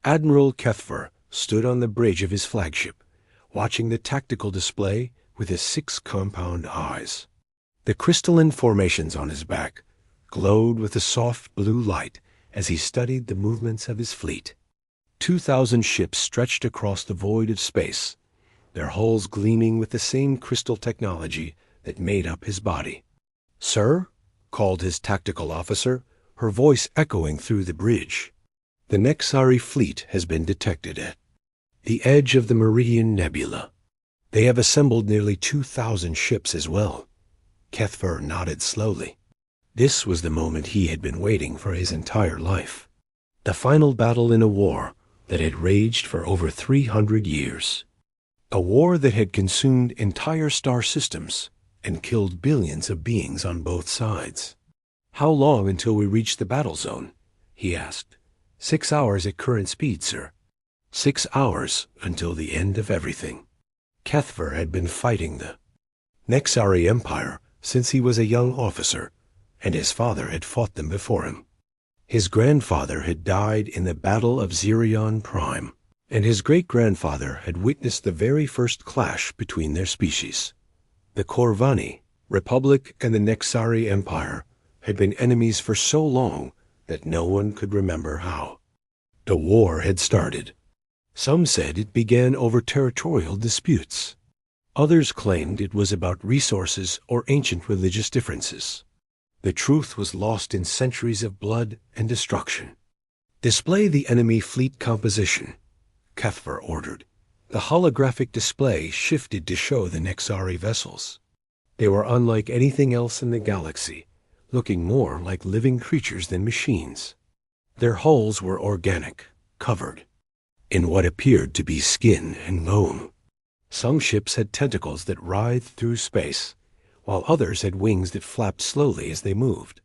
Admiral Kethver stood on the bridge of his flagship, watching the tactical display with his 6 compound eyes. The crystalline formations on his back glowed with a soft blue light as he studied the movements of his fleet. 2,000 ships stretched across the void of space, their hulls gleaming with the same crystal technology that made up his body. "Sir?" called his tactical officer, her voice echoing through the bridge. "The Nexari fleet has been detected at the edge of the Meridian Nebula. They have assembled nearly 2,000 ships as well." Kethver nodded slowly. This was the moment he had been waiting for his entire life. The final battle in a war that had raged for over 300 years. A war that had consumed entire star systems and killed billions of beings on both sides. "How long until we reach the battle zone?" he asked. 6 hours at current speed, sir." 6 hours until the end of everything. Kethver had been fighting the Nexari Empire since he was a young officer, and his father had fought them before him. His grandfather had died in the Battle of Zirion Prime, and his great-grandfather had witnessed the very first clash between their species. The Corvani, Republic, and the Nexari Empire had been enemies for so long that no one could remember how. The war had started. Some said it began over territorial disputes. Others claimed it was about resources or ancient religious differences. The truth was lost in centuries of blood and destruction. "Display the enemy fleet composition," Kethver ordered. The holographic display shifted to show the Nexari vessels. They were unlike anything else in the galaxy, looking more like living creatures than machines. Their hulls were organic, covered in what appeared to be skin and bone. Some ships had tentacles that writhed through space, while others had wings that flapped slowly as they moved.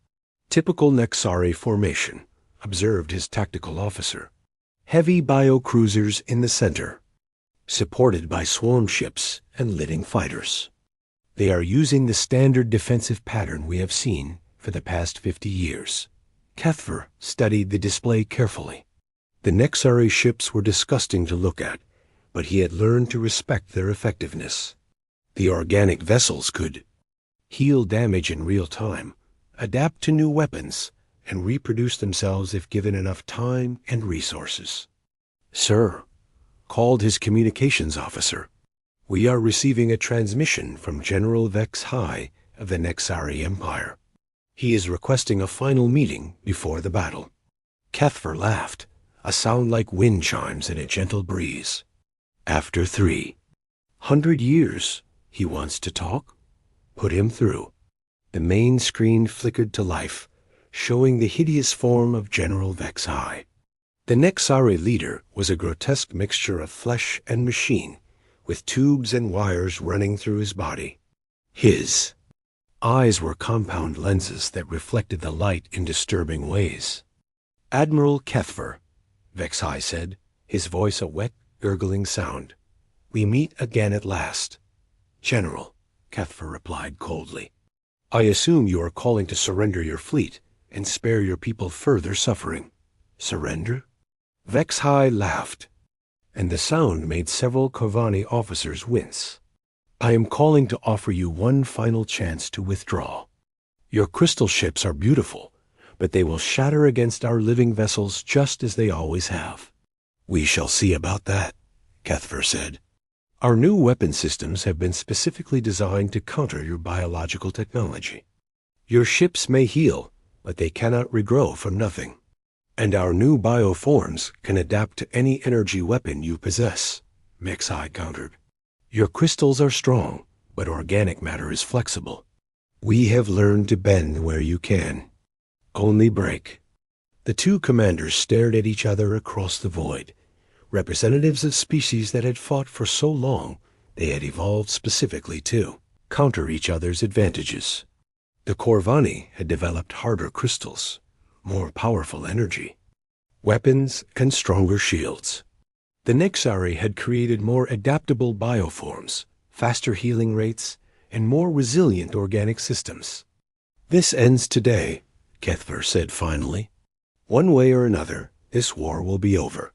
"Typical Nexari formation," observed his tactical officer. "Heavy biocruisers in the center, supported by swarm ships and living fighters. They are using the standard defensive pattern we have seen for the past 50 years. Kethver studied the display carefully. The Nexari ships were disgusting to look at, but he had learned to respect their effectiveness. The organic vessels could heal damage in real time, adapt to new weapons, and reproduce themselves if given enough time and resources. "Sir," called his communications officer, "we are receiving a transmission from General Vex High of the Nexari Empire. He is requesting a final meeting before the battle." Kethver laughed, a sound like wind chimes in a gentle breeze. "After 300 years, he wants to talk? Put him through." The main screen flickered to life, showing the hideous form of General Vex High. The Nexari leader was a grotesque mixture of flesh and machine, with tubes and wires running through his body. His eyes were compound lenses that reflected the light in disturbing ways. "Admiral Kethver," Vex High said, his voice a wet, gurgling sound. "We meet again at last." "General," Kethver replied coldly, "I assume you are calling to surrender your fleet and spare your people further suffering." "Surrender?" Vex High laughed, and the sound made several Corvani officers wince. "I am calling to offer you one final chance to withdraw. Your crystal ships are beautiful, but they will shatter against our living vessels just as they always have." "We shall see about that," Kethver said. "Our new weapon systems have been specifically designed to counter your biological technology. Your ships may heal, but they cannot regrow from nothing. And our new bioforms can adapt to any energy weapon you possess," Vex High countered. "Your crystals are strong, but organic matter is flexible. We have learned to bend where you can. Only break." The two commanders stared at each other across the void, representatives of species that had fought for so long they had evolved specifically to counter each other's advantages. The Corvani had developed harder crystals, more powerful energy, weapons, and stronger shields. The Nexari had created more adaptable bioforms, faster healing rates, and more resilient organic systems. "This ends today," Kethver said finally. "One way or another, this war will be over.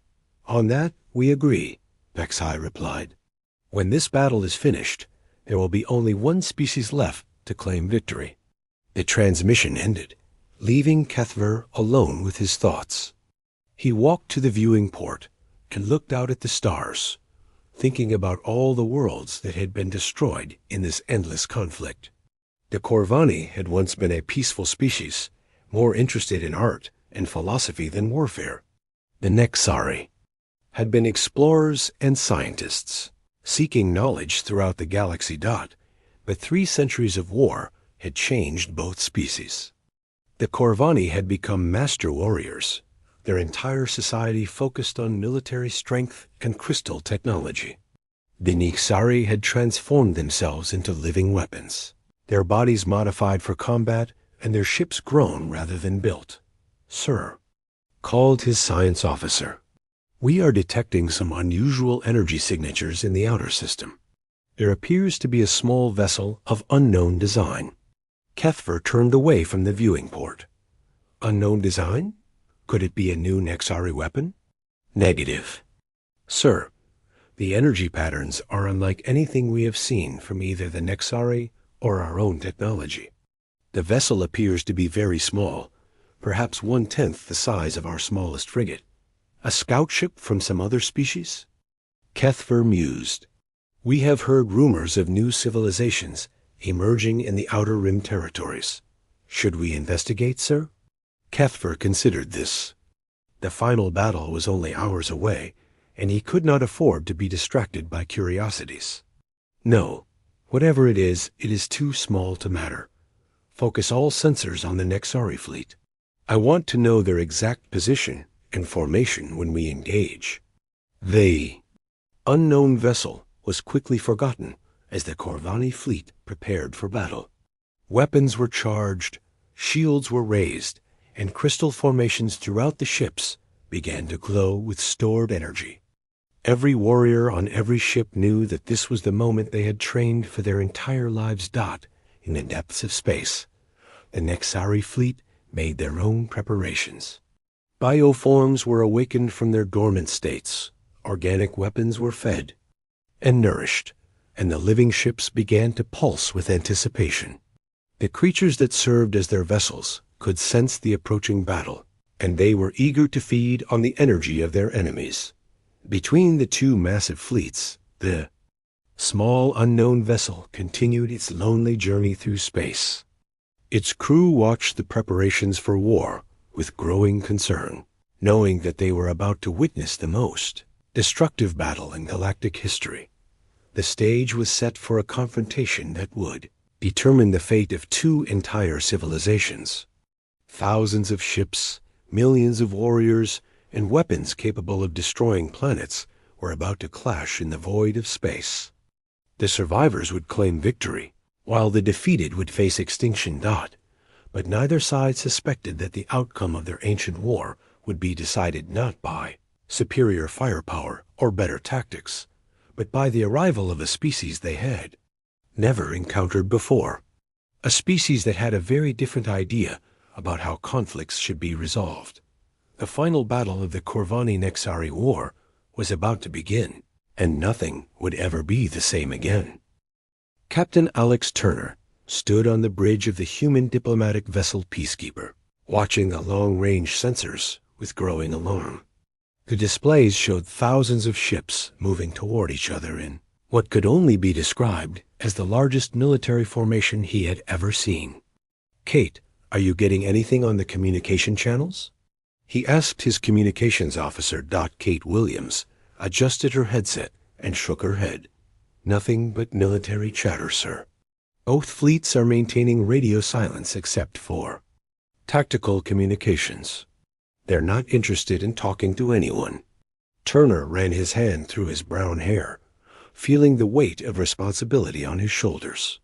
On that, we agree, Pexai replied. When this battle is finished, there will be only one species left to claim victory. The transmission ended, leaving Kethver alone with his thoughts. He walked to the viewing port and looked out at the stars, thinking about all the worlds that had been destroyed in this endless conflict. The Corvani had once been a peaceful species, more interested in art and philosophy than warfare. The Nexari had been explorers and scientists, seeking knowledge throughout the galaxy. But 3 centuries of war had changed both species. The Corvani had become master warriors, their entire society focused on military strength and crystal technology. The Nexari had transformed themselves into living weapons, their bodies modified for combat and their ships grown rather than built. Sir, called his science officer, we are detecting some unusual energy signatures in the outer system. There appears to be a small vessel of unknown design. Kethver turned away from the viewing port. Unknown design? Could it be a new Nexari weapon? Negative. Sir, the energy patterns are unlike anything we have seen from either the Nexari or our own technology. The vessel appears to be very small, perhaps 1/10 the size of our smallest frigate. A scout ship from some other species? Kethver mused. We have heard rumors of new civilizations emerging in the Outer Rim territories. Should we investigate, sir? Kethver considered this. The final battle was only hours away, and he could not afford to be distracted by curiosities. No, whatever it is too small to matter. Focus all sensors on the Nexari fleet. I want to know their exact position and formation when we engage. The unknown vessel was quickly forgotten as the Corvani fleet prepared for battle. Weapons were charged, shields were raised, and crystal formations throughout the ships began to glow with stored energy. Every warrior on every ship knew that this was the moment they had trained for their entire lives. In the depths of space, the Nexari fleet made their own preparations. Bioforms were awakened from their dormant states, organic weapons were fed and nourished, and the living ships began to pulse with anticipation. The creatures that served as their vessels could sense the approaching battle, and they were eager to feed on the energy of their enemies. Between the 2 massive fleets, the small unknown vessel continued its lonely journey through space. Its crew watched the preparations for war with growing concern, knowing that they were about to witness the most destructive battle in galactic history. The stage was set for a confrontation that would determine the fate of 2 entire civilizations. Thousands of ships, millions of warriors, and weapons capable of destroying planets were about to clash in the void of space. The survivors would claim victory, while the defeated would face extinction. But neither side suspected that the outcome of their ancient war would be decided not by superior firepower or better tactics, but by the arrival of a species they had never encountered before. A species that had a very different idea about how conflicts should be resolved. The final battle of the Corvani-Nexari War was about to begin, and nothing would ever be the same again. Captain Alex Turner stood on the bridge of the human diplomatic vessel Peacekeeper, watching the long-range sensors with growing alarm. The displays showed thousands of ships moving toward each other in what could only be described as the largest military formation he had ever seen. Kate, are you getting anything on the communication channels? He asked his communications officer. Kate Williams adjusted her headset and shook her head. Nothing but military chatter, sir. Both fleets are maintaining radio silence except for tactical communications. They're not interested in talking to anyone. Turner ran his hand through his brown hair, feeling the weight of responsibility on his shoulders.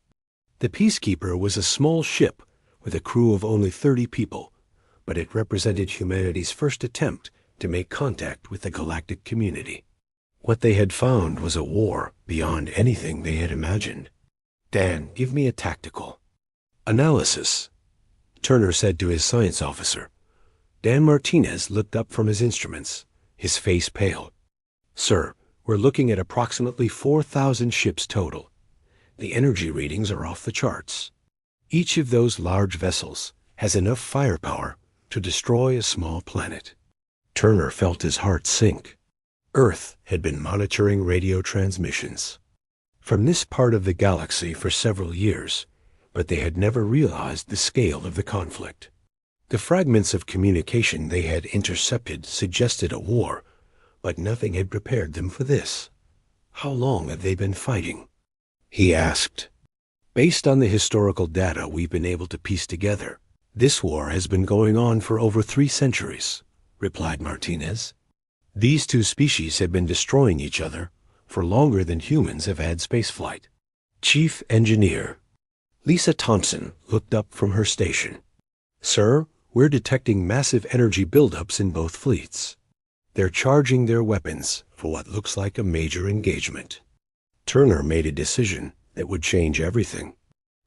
The Peacekeeper was a small ship with a crew of only 30 people, but it represented humanity's first attempt to make contact with the galactic community. What they had found was a war beyond anything they had imagined. Dan, give me a tactical analysis, Turner said to his science officer. Dan Martinez looked up from his instruments, his face pale. Sir, we're looking at approximately 4,000 ships total. The energy readings are off the charts. Each of those large vessels has enough firepower to destroy a small planet. Turner felt his heart sink. Earth had been monitoring radio transmissions from this part of the galaxy for several years, but they had never realized the scale of the conflict. The fragments of communication they had intercepted suggested a war, but nothing had prepared them for this. How long have they been fighting? He asked. Based on the historical data we've been able to piece together, this war has been going on for over 3 centuries, replied Martinez. These two species have been destroying each other for longer than humans have had spaceflight. Chief Engineer Lisa Thompson looked up from her station. Sir, we're detecting massive energy buildups in both fleets. They're charging their weapons for what looks like a major engagement. Turner made a decision that would change everything.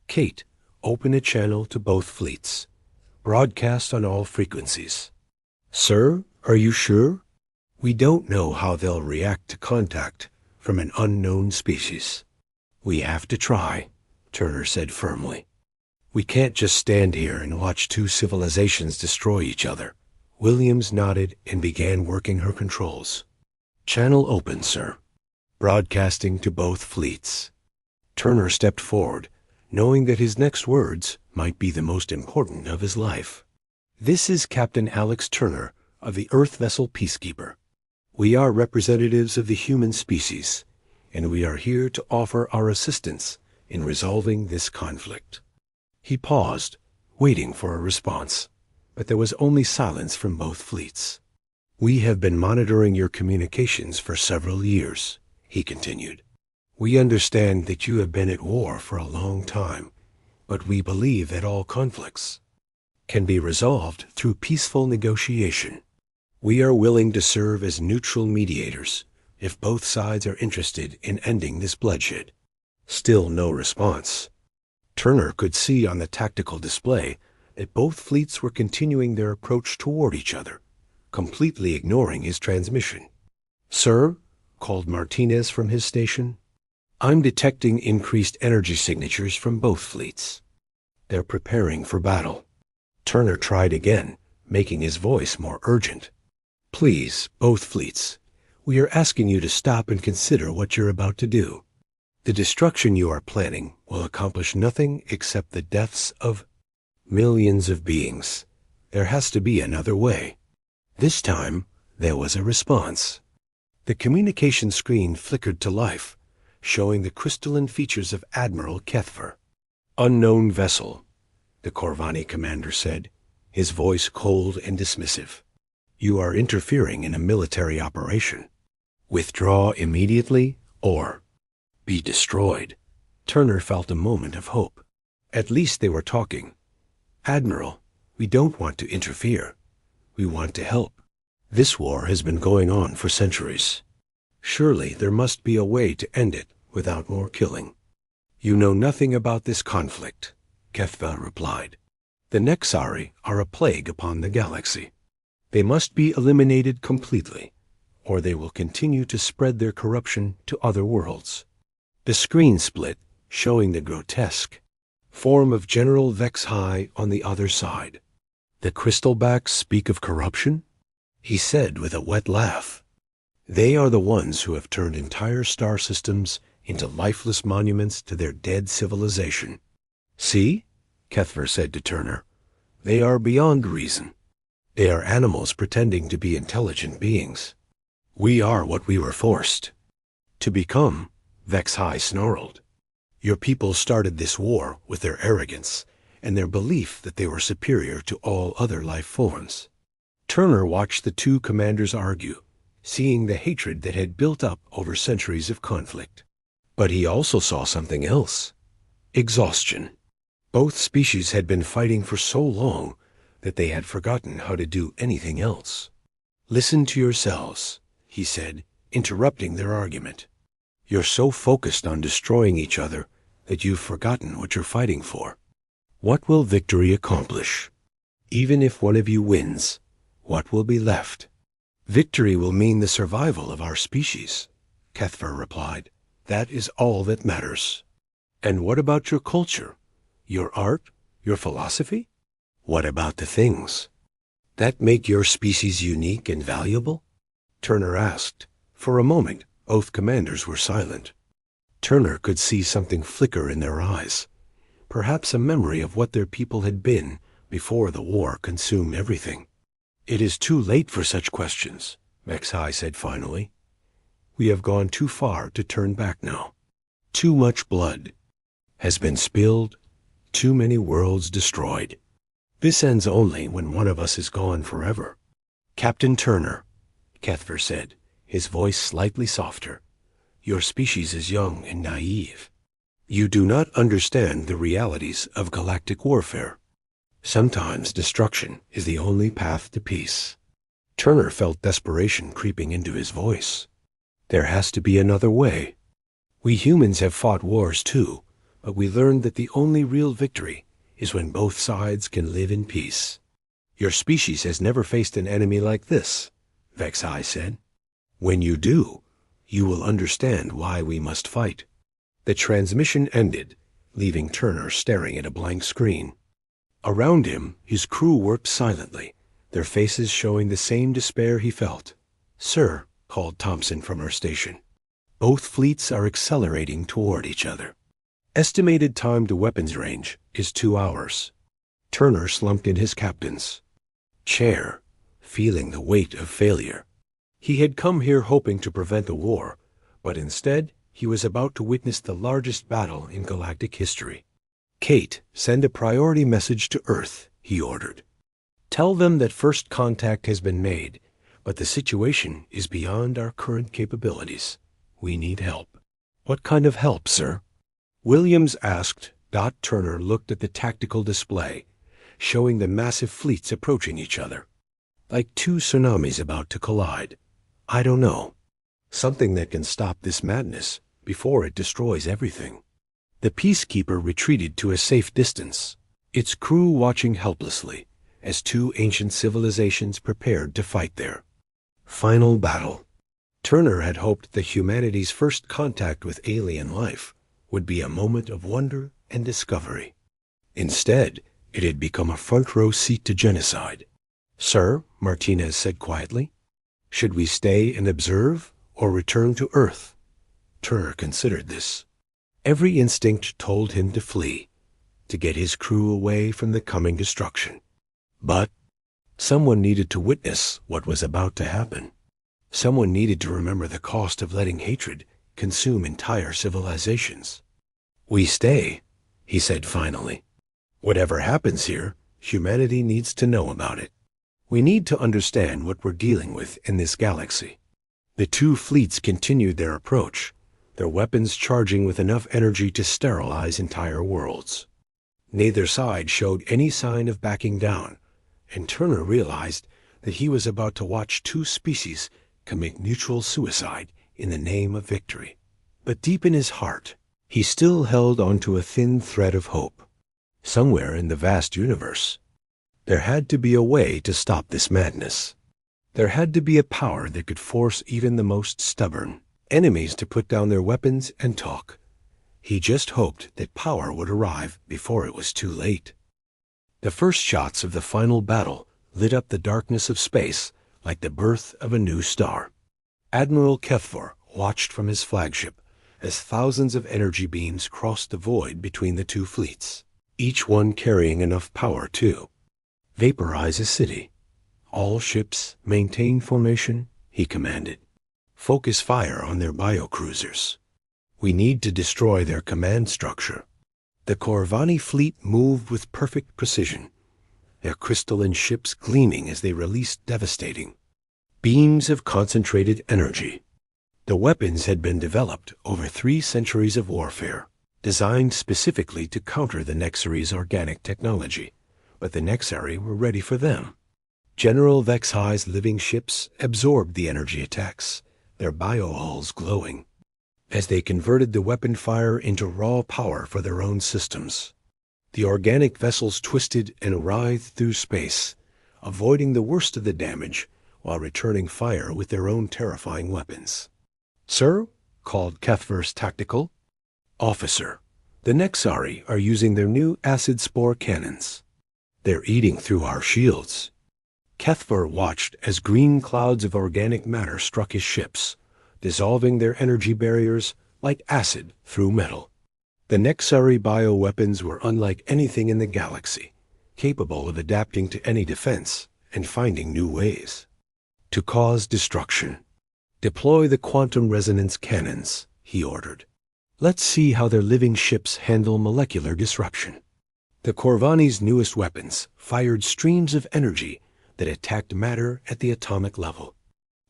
Kate, open a channel to both fleets. Broadcast on all frequencies. Sir, are you sure? We don't know how they'll react to contact from an unknown species. We have to try, Turner said firmly. We can't just stand here and watch 2 civilizations destroy each other. Williams nodded and began working her controls. Channel open, sir. Broadcasting to both fleets. Turner stepped forward, knowing that his next words might be the most important of his life. This is Captain Alex Turner of the Earth vessel Peacekeeper. We are representatives of the human species, and we are here to offer our assistance in resolving this conflict. He paused, waiting for a response, but there was only silence from both fleets. We have been monitoring your communications for several years, he continued. We understand that you have been at war for a long time, but we believe that all conflicts can be resolved through peaceful negotiation. We are willing to serve as neutral mediators if both sides are interested in ending this bloodshed. Still no response. Turner could see on the tactical display that both fleets were continuing their approach toward each other, completely ignoring his transmission. Sir, called Martinez from his station, I'm detecting increased energy signatures from both fleets. They're preparing for battle. Turner tried again, making his voice more urgent. Please, both fleets, we are asking you to stop and consider what you're about to do. The destruction you are planning will accomplish nothing except the deaths of millions of beings. There has to be another way. This time, there was a response. The communication screen flickered to life, showing the crystalline features of Admiral Kethver. Unknown vessel, the Corvani commander said, his voice cold and dismissive. You are interfering in a military operation. Withdraw immediately or be destroyed. Turner felt a moment of hope. At least they were talking. Admiral, we don't want to interfere. We want to help. This war has been going on for centuries. Surely there must be a way to end it without more killing. You know nothing about this conflict, Kethva replied. The Nexari are a plague upon the galaxy. They must be eliminated completely, or they will continue to spread their corruption to other worlds. The screen split, showing the grotesque form of General Vex High on the other side. The crystalbacks speak of corruption? He said with a wet laugh. They are the ones who have turned entire star systems into lifeless monuments to their dead civilization. See, Kethver said to Turner, they are beyond reason. They are animals pretending to be intelligent beings. We are what we were forced to become, Vex High snarled. Your people started this war with their arrogance and their belief that they were superior to all other life forms. Turner watched the two commanders argue, seeing the hatred that had built up over centuries of conflict. But he also saw something else. Exhaustion. Both species had been fighting for so long that they had forgotten how to do anything else. Listen to yourselves, he said, interrupting their argument. You're so focused on destroying each other that you've forgotten what you're fighting for. What will victory accomplish? Even if one of you wins, what will be left? Victory will mean the survival of our species, Kethver replied. That is all that matters. And what about your culture? Your art? Your philosophy? What about the things that make your species unique and valuable? Turner asked. For a moment, both commanders were silent. Turner could see something flicker in their eyes, perhaps a memory of what their people had been before the war consumed everything. It is too late for such questions, Vexai said finally. We have gone too far to turn back now. Too much blood has been spilled, too many worlds destroyed. This ends only when one of us is gone forever. Captain Turner, Kethver said, his voice slightly softer, your species is young and naive. You do not understand the realities of galactic warfare. Sometimes destruction is the only path to peace. Turner felt desperation creeping into his voice. There has to be another way. We humans have fought wars too, but we learned that the only real victory is when both sides can live in peace. Your species has never faced an enemy like this, Vexai said. When you do, you will understand why we must fight. The transmission ended, leaving Turner staring at a blank screen. Around him, his crew worked silently, their faces showing the same despair he felt. Sir, called Thompson from her station, both fleets are accelerating toward each other. Estimated time to weapons range is 2 hours. Turner slumped in his captain's chair, feeling the weight of failure. He had come here hoping to prevent the war, but instead he was about to witness the largest battle in galactic history. Kate, send a priority message to Earth, he ordered. Tell them that first contact has been made, but the situation is beyond our current capabilities. We need help. What kind of help, sir? Williams asked. Turner looked at the tactical display, showing the massive fleets approaching each other. Like two tsunamis about to collide. I don't know. Something that can stop this madness before it destroys everything. The Peacekeeper retreated to a safe distance, its crew watching helplessly as two ancient civilizations prepared to fight there. Final battle. Turner had hoped that humanity's first contact with alien life would be a moment of wonder and discovery. Instead, it had become a front-row seat to genocide. Sir, Martinez said quietly, should we stay and observe or return to Earth? Turner considered this. Every instinct told him to flee, to get his crew away from the coming destruction. But someone needed to witness what was about to happen. Someone needed to remember the cost of letting hatred consume entire civilizations. We stay, he said finally. Whatever happens here, humanity needs to know about it. We need to understand what we're dealing with in this galaxy. The two fleets continued their approach, their weapons charging with enough energy to sterilize entire worlds. Neither side showed any sign of backing down, and Turner realized that he was about to watch two species commit mutual suicide in the name of victory. But deep in his heart, he still held onto a thin thread of hope. Somewhere in the vast universe, there had to be a way to stop this madness. There had to be a power that could force even the most stubborn enemies to put down their weapons and talk. He just hoped that power would arrive before it was too late. The first shots of the final battle lit up the darkness of space like the birth of a new star. Admiral Kethver watched from his flagship as thousands of energy beams crossed the void between the two fleets, each one carrying enough power to vaporize a city. All ships maintain formation, he commanded. Focus fire on their biocruisers. We need to destroy their command structure. The Corvani fleet moved with perfect precision, their crystalline ships gleaming as they released devastating beams of concentrated energy. The weapons had been developed over 3 centuries of warfare, designed specifically to counter the Nexari's organic technology, but the Nexari were ready for them. General Vexai's living ships absorbed the energy attacks, their biohulls glowing, as they converted the weapon fire into raw power for their own systems. The organic vessels twisted and writhed through space, avoiding the worst of the damage while returning fire with their own terrifying weapons. "Sir," called Kethver's tactical officer, "the Nexari are using their new acid spore cannons. They're eating through our shields." Kethver watched as green clouds of organic matter struck his ships, dissolving their energy barriers like acid through metal. The Nexari bioweapons were unlike anything in the galaxy, capable of adapting to any defense and finding new ways to cause destruction. "Deploy the quantum resonance cannons," he ordered. "Let's see how their living ships handle molecular disruption." The Corvani's newest weapons fired streams of energy that attacked matter at the atomic level.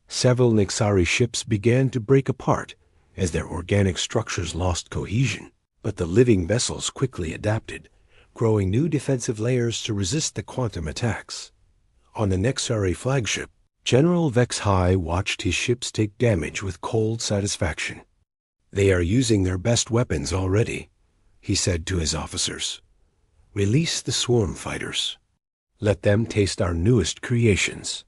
Several Nexari ships began to break apart as their organic structures lost cohesion, but the living vessels quickly adapted, growing new defensive layers to resist the quantum attacks. On the Nexari flagship, General Vex-High watched his ships take damage with cold satisfaction. "They are using their best weapons already," he said to his officers. "Release the swarm fighters. Let them taste our newest creations."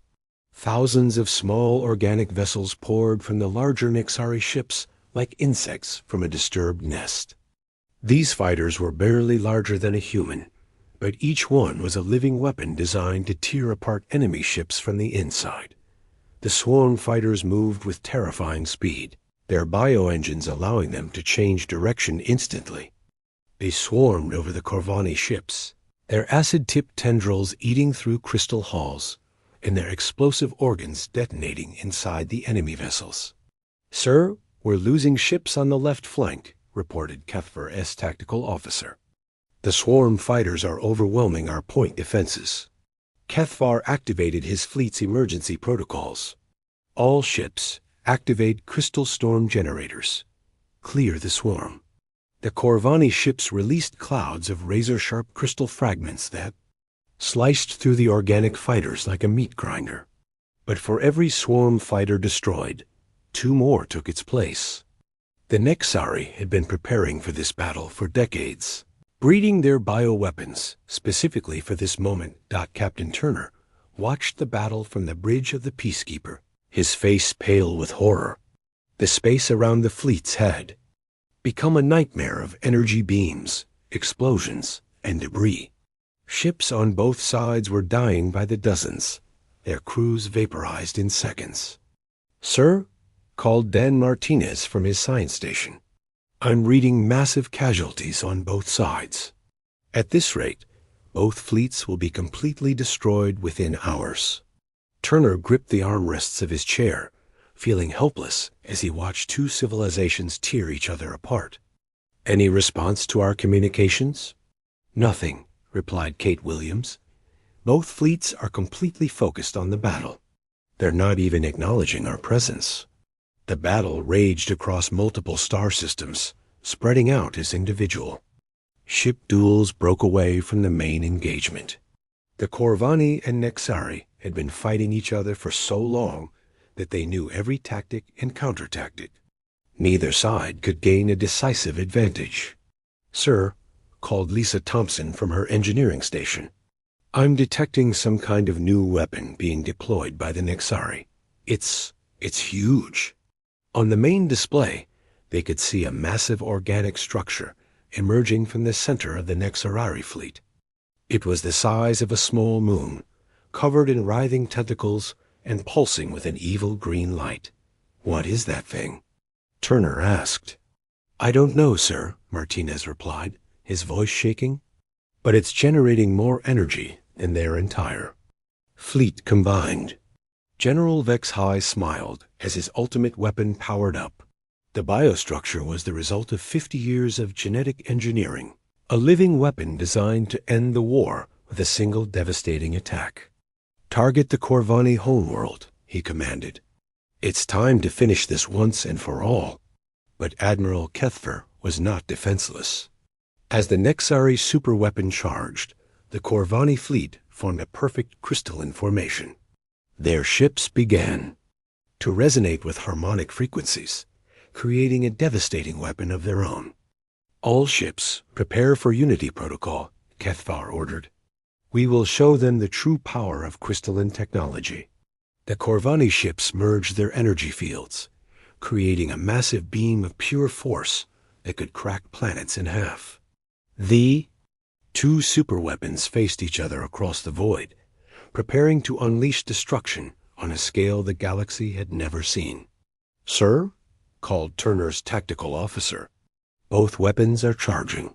Thousands of small organic vessels poured from the larger Nexari ships like insects from a disturbed nest. These fighters were barely larger than a human, but each one was a living weapon designed to tear apart enemy ships from the inside. The swarm fighters moved with terrifying speed, their bioengines allowing them to change direction instantly. They swarmed over the Corvani ships, their acid-tipped tendrils eating through crystal hulls, and their explosive organs detonating inside the enemy vessels. "Sir, we're losing ships on the left flank," reported Kethver's tactical officer. "The swarm fighters are overwhelming our point defenses." Kethvar activated his fleet's emergency protocols. "All ships, activate crystal storm generators. Clear the swarm." The Corvani ships released clouds of razor-sharp crystal fragments that sliced through the organic fighters like a meat grinder. But for every swarm fighter destroyed, 2 more took its place. The Nexari had been preparing for this battle for decades, breeding their bioweapons specifically for this moment. Captain Turner watched the battle from the bridge of the Peacekeeper, his face pale with horror. The space around the fleets had become a nightmare of energy beams, explosions, and debris. Ships on both sides were dying by the dozens, their crews vaporized in seconds. "Sir," called Dan Martinez from his science station, "I'm reading massive casualties on both sides. At this rate, both fleets will be completely destroyed within hours." Turner gripped the armrests of his chair, feeling helpless as he watched 2 civilizations tear each other apart. "Any response to our communications?" "Nothing," replied Kate Williams. "Both fleets are completely focused on the battle. They're not even acknowledging our presence." The battle raged across multiple star systems, spreading out as individual. Ship duels broke away from the main engagement. The Corvani and Nexari had been fighting each other for so long that they knew every tactic and counter-tactic. Neither side could gain a decisive advantage. "Sir," called Lisa Thompson from her engineering station, "I'm detecting some kind of new weapon being deployed by the Nexari. It's huge." On the main display, they could see a massive organic structure emerging from the center of the Nexari fleet. It was the size of a small moon, covered in writhing tentacles and pulsing with an evil green light. "What is that thing?" Turner asked. "I don't know, sir," Martinez replied, his voice shaking. "But it's generating more energy than their entire fleet combined." General Vex-High smiled as his ultimate weapon powered up. The biostructure was the result of 50 years of genetic engineering, a living weapon designed to end the war with a single devastating attack. "Target the Corvani homeworld," he commanded. "It's time to finish this once and for all." But Admiral Kethver was not defenseless. As the Nexari superweapon charged, the Corvani fleet formed a perfect crystalline formation. Their ships began to resonate with harmonic frequencies, creating a devastating weapon of their own. "All ships, prepare for Unity Protocol," Kethvar ordered. "We will show them the true power of crystalline technology." The Corvani ships merged their energy fields, creating a massive beam of pure force that could crack planets in half. The two superweapons faced each other across the void, preparing to unleash destruction on a scale the galaxy had never seen. "Sir," called Turner's tactical officer, "both weapons are charging.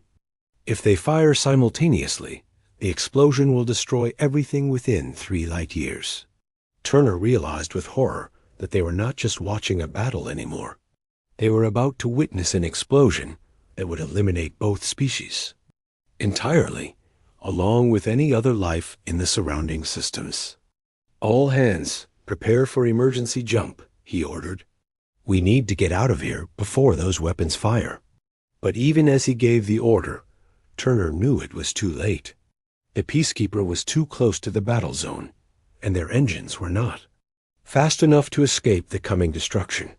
If they fire simultaneously, the explosion will destroy everything within 3 light years." Turner realized with horror that they were not just watching a battle anymore. They were about to witness an explosion that would eliminate both species entirely, along with any other life in the surrounding systems. "All hands, prepare for emergency jump," he ordered. "We need to get out of here before those weapons fire." But even as he gave the order, Turner knew it was too late. The Peacekeeper was too close to the battle zone, and their engines were not fast enough to escape the coming destruction.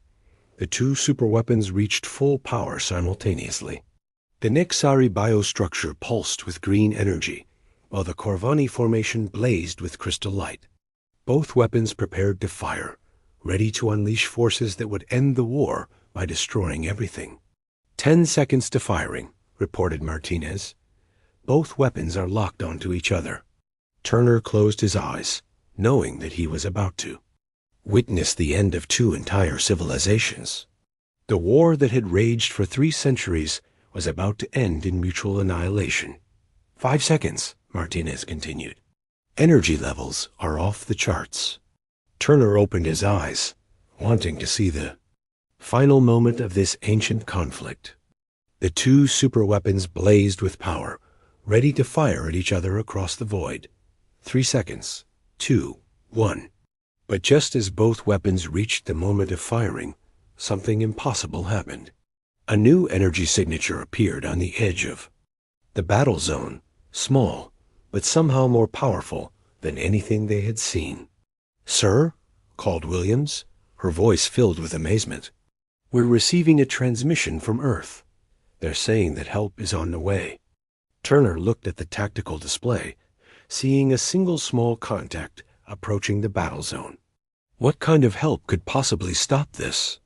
The two superweapons reached full power simultaneously. The Nexari biostructure pulsed with green energy, while the Corvani formation blazed with crystal light. Both weapons prepared to fire, ready to unleash forces that would end the war by destroying everything. 10 seconds to firing, reported Martinez. Both weapons are locked onto each other. Turner closed his eyes, knowing that he was about to witness the end of 2 entire civilizations. The war that had raged for 3 centuries was about to end in mutual annihilation. 5 seconds, Martinez continued. Energy levels are off the charts. Turner opened his eyes, wanting to see the final moment of this ancient conflict. The two superweapons blazed with power, ready to fire at each other across the void. 3 seconds. 2, 1. But just as both weapons reached the moment of firing, something impossible happened. A new energy signature appeared on the edge of the battle zone, small, but somehow more powerful than anything they had seen. "Sir," called Williams, her voice filled with amazement. "We're receiving a transmission from Earth. They're saying that help is on the way." Turner looked at the tactical display, seeing a single small contact approaching the battle zone. What kind of help could possibly stop this?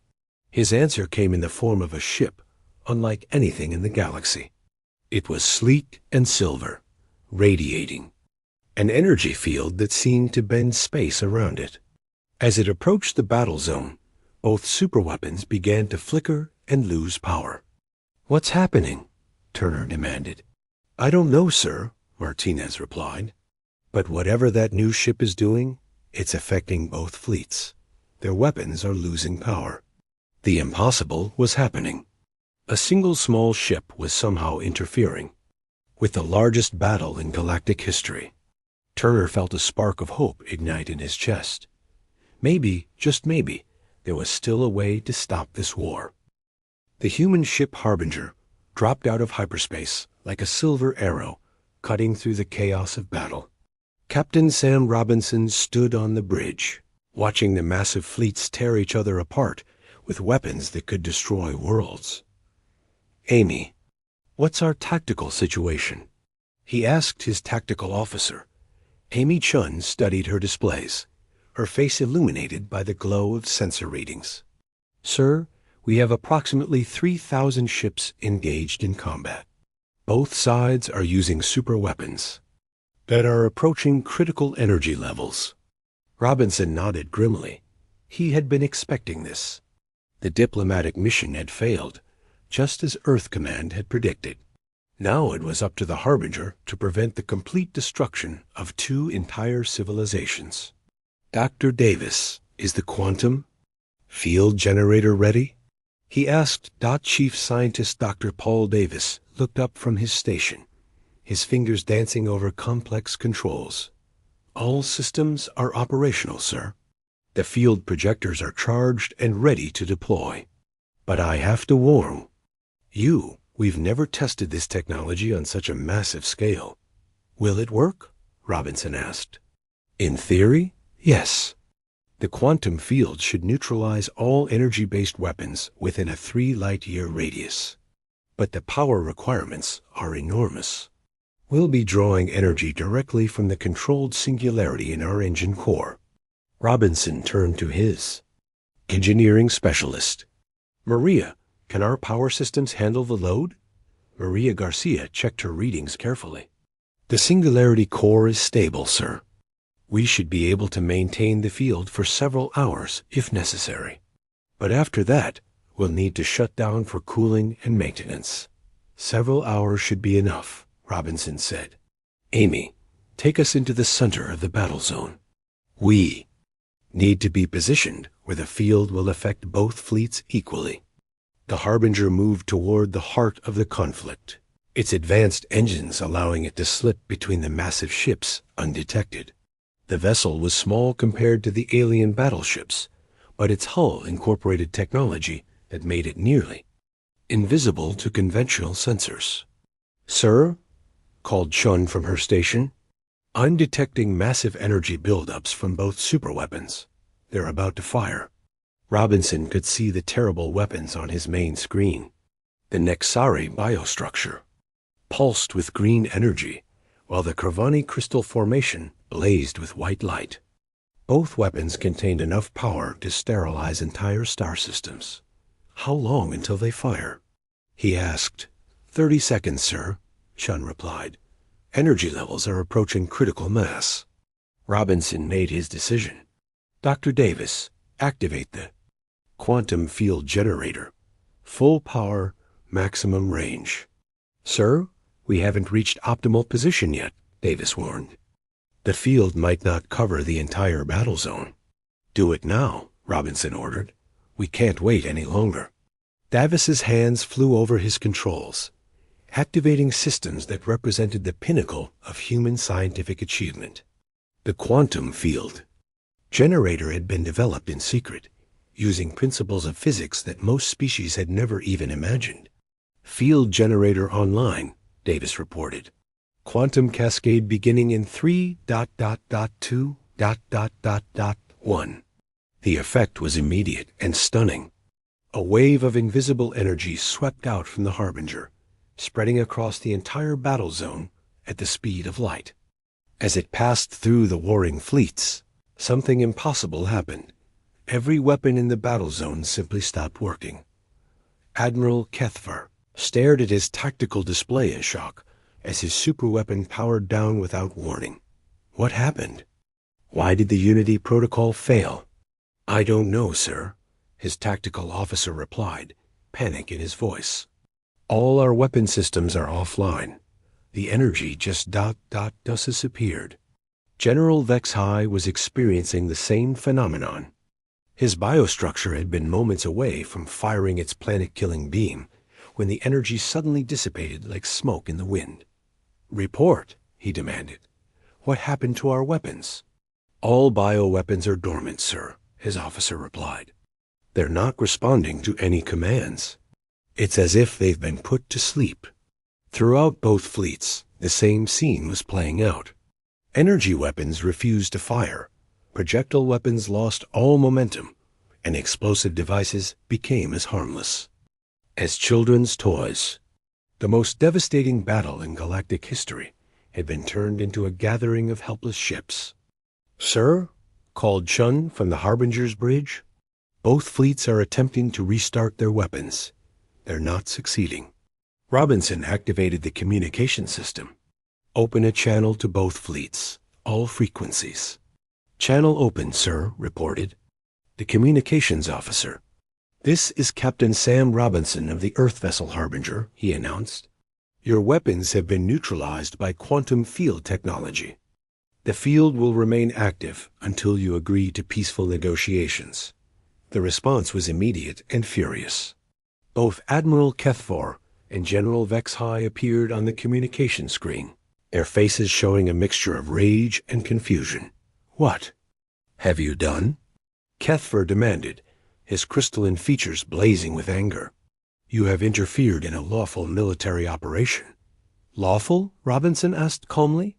His answer came in the form of a ship, unlike anything in the galaxy. It was sleek and silver, radiating an energy field that seemed to bend space around it. As it approached the battle zone, both superweapons began to flicker and lose power. "What's happening?" Turner demanded. "I don't know, sir," Martinez replied. "But whatever that new ship is doing, it's affecting both fleets. Their weapons are losing power." The impossible was happening. A single small ship was somehow interfering with the largest battle in galactic history. Turner felt a spark of hope ignite in his chest. Maybe, just maybe, there was still a way to stop this war. The human ship Harbinger dropped out of hyperspace like a silver arrow, cutting through the chaos of battle. Captain Sam Robinson stood on the bridge, watching the massive fleets tear each other apart with weapons that could destroy worlds. "Amy, what's our tactical situation?" he asked his tactical officer. Amy Chun studied her displays, her face illuminated by the glow of sensor readings. "Sir, we have approximately 3,000 ships engaged in combat. Both sides are using super weapons that are approaching critical energy levels." Robinson nodded grimly. He had been expecting this. The diplomatic mission had failed, just as Earth Command had predicted. Now it was up to the Harbinger to prevent the complete destruction of 2 entire civilizations. "Dr. Davis, is the quantum field generator ready?" he asked. Chief Scientist Dr. Paul Davis looked up from his station, his fingers dancing over complex controls. "All systems are operational, sir. The field projectors are charged and ready to deploy. But I have to warn you, we've never tested this technology on such a massive scale." "Will it work?" Robinson asked. "In theory, yes. The quantum field should neutralize all energy-based weapons within a 3 light-year radius. But the power requirements are enormous. We'll be drawing energy directly from the controlled singularity in our engine core. Robinson turned to his engineering specialist. Maria, can our power systems handle the load? Maria Garcia checked her readings carefully. The singularity core is stable, sir. We should be able to maintain the field for several hours if necessary. But after that, we'll need to shut down for cooling and maintenance. Several hours should be enough, Robinson said. Amy, take us into the center of the battle zone. We need to be positioned where the field will affect both fleets equally. The Harbinger moved toward the heart of the conflict, its advanced engines allowing it to slip between the massive ships undetected. The vessel was small compared to the alien battleships, but its hull incorporated technology that made it nearly invisible to conventional sensors. Sir, called Chun from her station, I'm detecting massive energy buildups from both superweapons. They're about to fire. Robinson could see the terrible weapons on his main screen. The Nexari biostructure pulsed with green energy, while the Kravani crystal formation blazed with white light. Both weapons contained enough power to sterilize entire star systems. How long until they fire? He asked. 30 seconds, sir, Chun replied. Energy levels are approaching critical mass. Robinson made his decision. Dr. Davis, activate the quantum field generator. Full power, maximum range. Sir, we haven't reached optimal position yet, Davis warned. The field might not cover the entire battle zone. Do it now, Robinson ordered. We can't wait any longer. Davis's hands flew over his controls, activating systems that represented the pinnacle of human scientific achievement. The quantum field generator had been developed in secret, using principles of physics that most species had never even imagined. Field generator online, Davis reported. Quantum cascade beginning in 3.2.1. The effect was immediate and stunning. A wave of invisible energy swept out from the Harbinger, spreading across the entire battle zone at the speed of light. As it passed through the warring fleets, something impossible happened. Every weapon in the battle zone simply stopped working. Admiral Kethvar stared at his tactical display in shock as his superweapon powered down without warning. What happened? Why did the Unity protocol fail? I don't know, sir, his tactical officer replied, panic in his voice. All our weapon systems are offline. The energy just disappeared. General Vex High was experiencing the same phenomenon. His biostructure had been moments away from firing its planet-killing beam when the energy suddenly dissipated like smoke in the wind. Report, he demanded. What happened to our weapons? All bioweapons are dormant, sir, his officer replied. They're not responding to any commands. It's as if they've been put to sleep. Throughout both fleets, the same scene was playing out. Energy weapons refused to fire, projectile weapons lost all momentum, and explosive devices became as harmless as children's toys. The most devastating battle in galactic history had been turned into a gathering of helpless ships. Sir, called Chun from the Harbinger's bridge, both fleets are attempting to restart their weapons. They're not succeeding. Robinson activated the communication system. Open a channel to both fleets, all frequencies. Channel open, sir, reported. The communications officer. This is Captain Sam Robinson of the Earth vessel Harbinger, he announced. Your weapons have been neutralized by quantum field technology. The field will remain active until you agree to peaceful negotiations. The response was immediate and furious. Both Admiral Kethvar and General Vex High appeared on the communication screen, their faces showing a mixture of rage and confusion. What? Have you done? Kethvar demanded, his crystalline features blazing with anger. You have interfered in a lawful military operation. Lawful? Robinson asked calmly.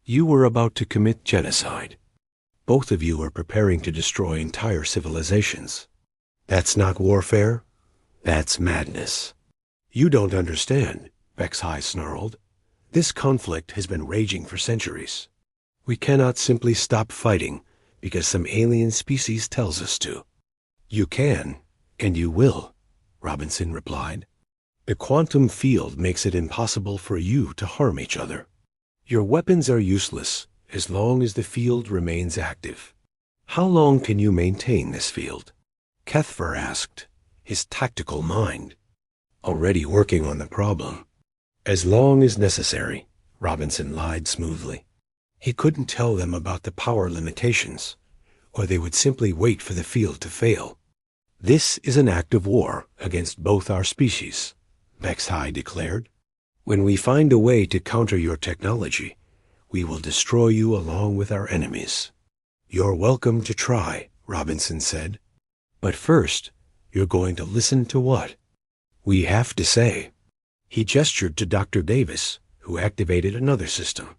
You were about to commit genocide. Both of you are preparing to destroy entire civilizations. That's not warfare. That's madness. You don't understand, Vex High snarled. This conflict has been raging for centuries. We cannot simply stop fighting because some alien species tells us to. You can, and you will, Robinson replied. The quantum field makes it impossible for you to harm each other. Your weapons are useless as long as the field remains active. How long can you maintain this field? Kethver asked, his tactical mind already working on the problem. As long as necessary, Robinson lied smoothly. He couldn't tell them about the power limitations, or they would simply wait for the field to fail. This is an act of war against both our species, Vex-High declared. When we find a way to counter your technology, we will destroy you along with our enemies. You're welcome to try, Robinson said. But first, you're going to listen to what we have to say. He gestured to Dr. Davis, who activated another system.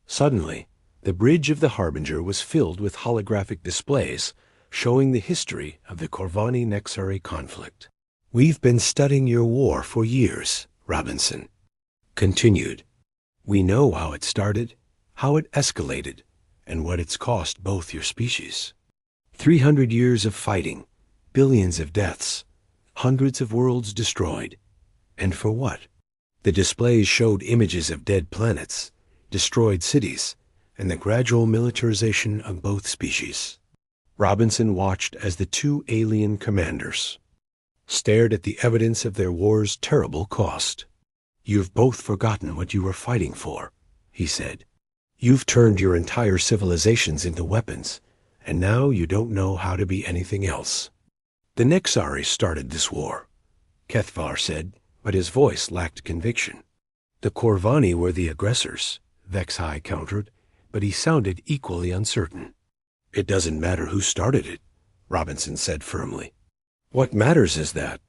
Suddenly, the bridge of the Harbinger was filled with holographic displays showing the history of the Corvani-Nexari conflict. We've been studying your war for years, Robinson continued. We know how it started, how it escalated, and what it's cost both your species. 300 years of fighting, billions of deaths, hundreds of worlds destroyed. And for what? The displays showed images of dead planets, destroyed cities, and the gradual militarization of both species. Robinson watched as the two alien commanders stared at the evidence of their war's terrible cost. You've both forgotten what you were fighting for, he said. You've turned your entire civilizations into weapons, and now you don't know how to be anything else. The Nexari started this war, Kethvar said, but his voice lacked conviction. The Corvani were the aggressors, Vex-High countered, but he sounded equally uncertain. It doesn't matter who started it, Robinson said firmly. What matters is that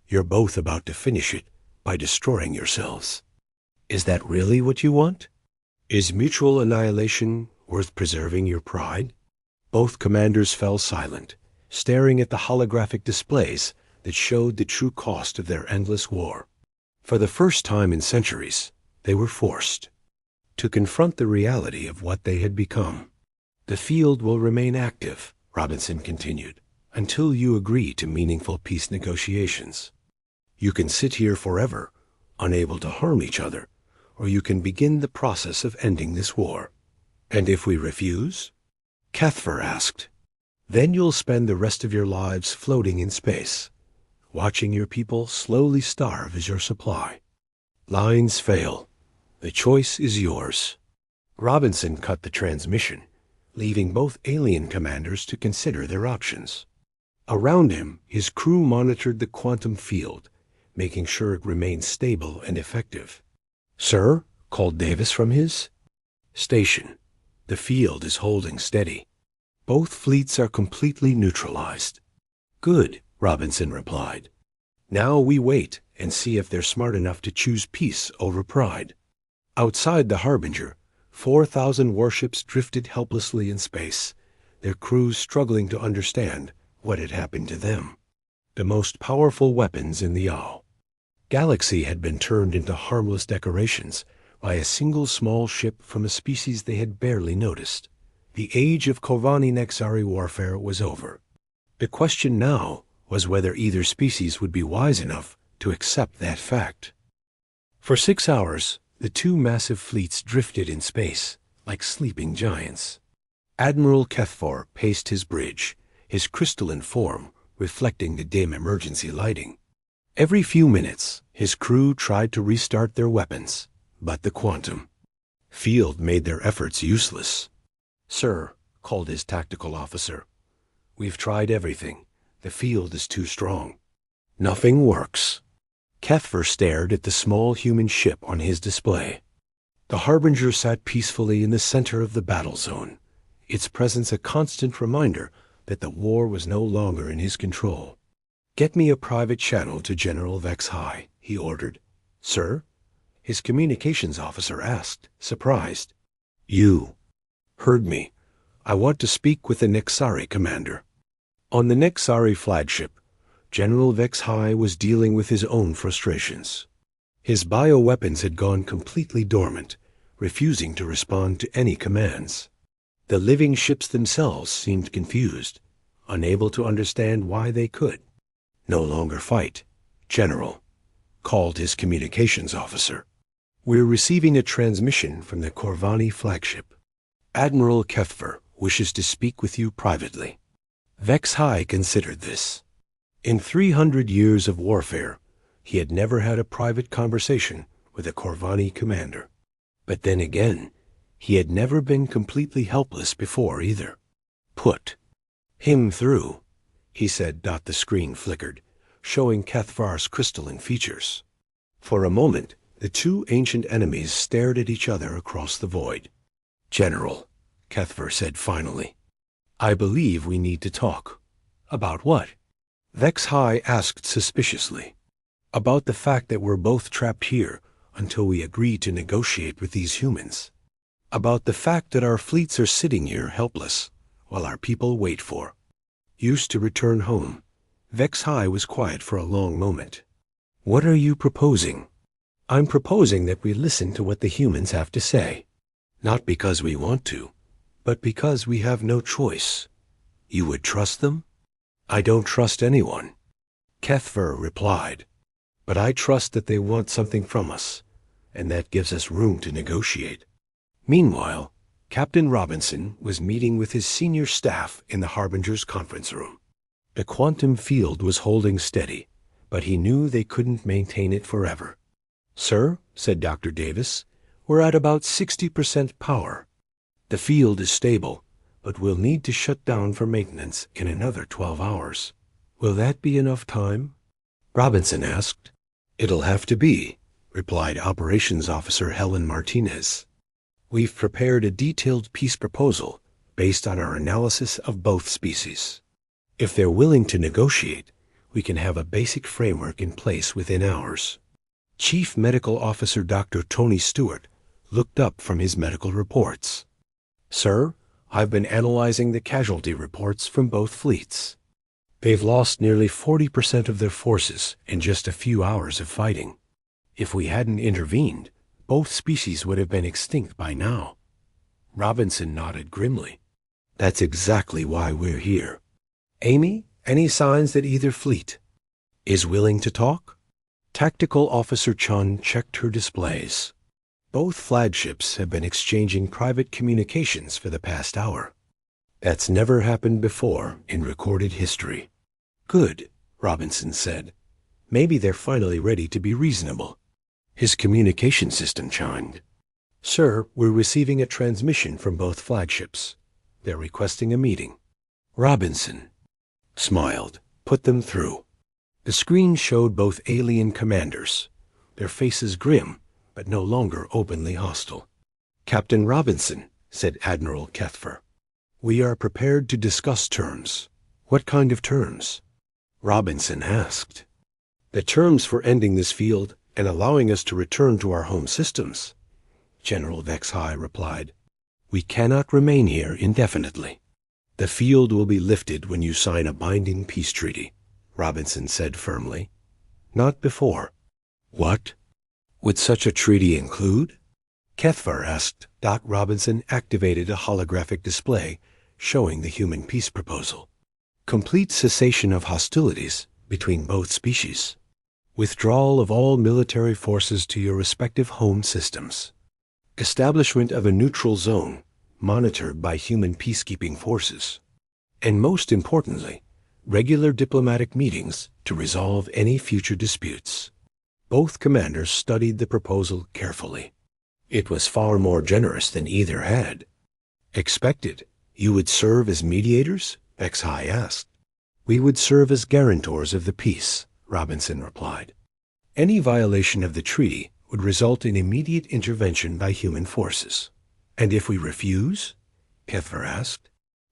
you're both about to finish it by destroying yourselves. Is that really what you want? Is mutual annihilation worth preserving your pride? Both commanders fell silent, staring at the holographic displays that showed the true cost of their endless war. For the first time in centuries, they were forced to confront the reality of what they had become. The field will remain active, Robinson continued, until you agree to meaningful peace negotiations. You can sit here forever, unable to harm each other, or you can begin the process of ending this war. And if we refuse? Kethver asked. Then you'll spend the rest of your lives floating in space, watching your people slowly starve as your supply. Lines fail. The choice is yours. Robinson cut the transmission, leaving both alien commanders to consider their options. Around him, his crew monitored the quantum field, making sure it remained stable and effective. Sir, called Davis from his station. The field is holding steady. Both fleets are completely neutralized. Good, Robinson replied. Now we wait and see if they're smart enough to choose peace over pride. Outside the Harbinger, 4,000 warships drifted helplessly in space, their crews struggling to understand what had happened to them. The most powerful weapons in the AO galaxy had been turned into harmless decorations by a single small ship from a species they had barely noticed. The age of Corvani-Nexari warfare was over. The question now was whether either species would be wise enough to accept that fact. For 6 hours, the two massive fleets drifted in space like sleeping giants. Admiral Kethvar paced his bridge, his crystalline form reflecting the dim emergency lighting. Every few minutes, his crew tried to restart their weapons, but the quantum field made their efforts useless. Sir, called his tactical officer, we've tried everything. The field is too strong. Nothing works. Kethver stared at the small human ship on his display. The Harbinger sat peacefully in the center of the battle zone, its presence a constant reminder that the war was no longer in his control. Get me a private channel to General Vex-High, he ordered. Sir? His communications officer asked, surprised. You heard me. I want to speak with the Nexari commander. On the Nexari flagship, General Vex-High was dealing with his own frustrations. His bioweapons had gone completely dormant, refusing to respond to any commands. The living ships themselves seemed confused, unable to understand why they could no longer fight. General, called his communications officer. We're receiving a transmission from the Corvani flagship. Admiral Keffer wishes to speak with you privately. Vex High considered this. In 300 years of warfare, he had never had a private conversation with a Corvani commander. But then again, he had never been completely helpless before either. Put him through, he said. The screen flickered, showing Cathvar's crystalline features. For a moment, the two ancient enemies stared at each other across the void. General, Cathvar said finally, I believe we need to talk. About what? Vex High asked suspiciously. About the fact that we're both trapped here until we agree to negotiate with these humans. About the fact that our fleets are sitting here helpless while our people wait for. Used to return home. Vex High was quiet for a long moment. What are you proposing? I'm proposing that we listen to what the humans have to say. Not because we want to, but because we have no choice. You would trust them? I don't trust anyone, Kethver replied. But I trust that they want something from us, and that gives us room to negotiate. Meanwhile, Captain Robinson was meeting with his senior staff in the Harbinger's conference room. The quantum field was holding steady, but he knew they couldn't maintain it forever. Sir, said Dr. Davis, we're at about 60% power. The field is stable, but we'll need to shut down for maintenance in another 12 hours. Will that be enough time? Robinson asked. It'll have to be, replied Operations Officer Helen Martinez. We've prepared a detailed peace proposal based on our analysis of both species. If they're willing to negotiate, we can have a basic framework in place within hours. Chief Medical Officer Dr. Tony Stewart looked up from his medical reports. Sir, I've been analyzing the casualty reports from both fleets. They've lost nearly 40% of their forces in just a few hours of fighting. If we hadn't intervened, both species would have been extinct by now. Robinson nodded grimly. That's exactly why we're here. Amy, any signs that either fleet is willing to talk? Tactical Officer Chun checked her displays. Both flagships have been exchanging private communications for the past hour. That's never happened before in recorded history. Good, Robinson said. Maybe they're finally ready to be reasonable. His communication system chimed. Sir, we're receiving a transmission from both flagships. They're requesting a meeting. Robinson smiled. Put them through. The screen showed both alien commanders, their faces grim, but no longer openly hostile. Captain Robinson, said Admiral Kethfer. We are prepared to discuss terms. What kind of terms? Robinson asked. The terms for ending this field and allowing us to return to our home systems, General Vex High replied. We cannot remain here indefinitely. The field will be lifted when you sign a binding peace treaty, Robinson said firmly. Not before. What? Would such a treaty include? Kethvar asked. Doc Robinson activated a holographic display showing the human peace proposal. Complete cessation of hostilities between both species. Withdrawal of all military forces to your respective home systems. Establishment of a neutral zone monitored by human peacekeeping forces. And most importantly, regular diplomatic meetings to resolve any future disputes. Both commanders studied the proposal carefully. It was far more generous than either had expected. You would serve as mediators? Vex High asked. We would serve as guarantors of the peace, Robinson replied. Any violation of the treaty would result in immediate intervention by human forces. And if we refuse? Kethver asked.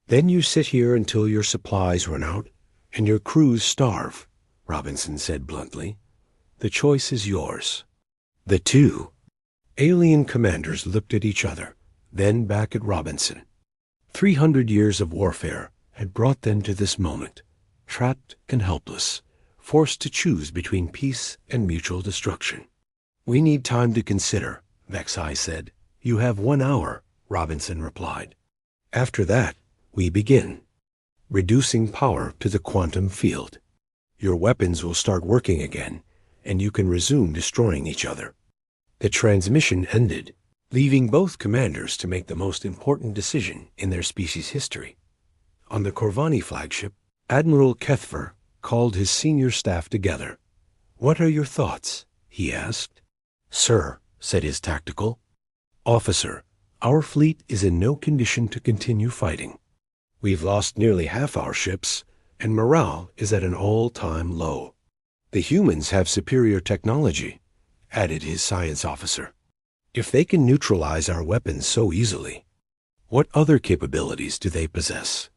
Then you sit here until your supplies run out and your crews starve, Robinson said bluntly. The choice is yours. The two alien commanders looked at each other, then back at Robinson. 300 years of warfare had brought them to this moment, trapped and helpless, forced to choose between peace and mutual destruction. We need time to consider, Vex High said. You have 1 hour, Robinson replied. After that, we begin, reducing power to the quantum field. Your weapons will start working again, and you can resume destroying each other." The transmission ended, leaving both commanders to make the most important decision in their species' history. On the Corvani flagship, Admiral Kethver called his senior staff together. "What are your thoughts?" he asked. "Sir," said his tactical officer, "our fleet is in no condition to continue fighting. We've lost nearly half our ships, and morale is at an all-time low. The humans have superior technology," added his science officer. "If they can neutralize our weapons so easily, what other capabilities do they possess?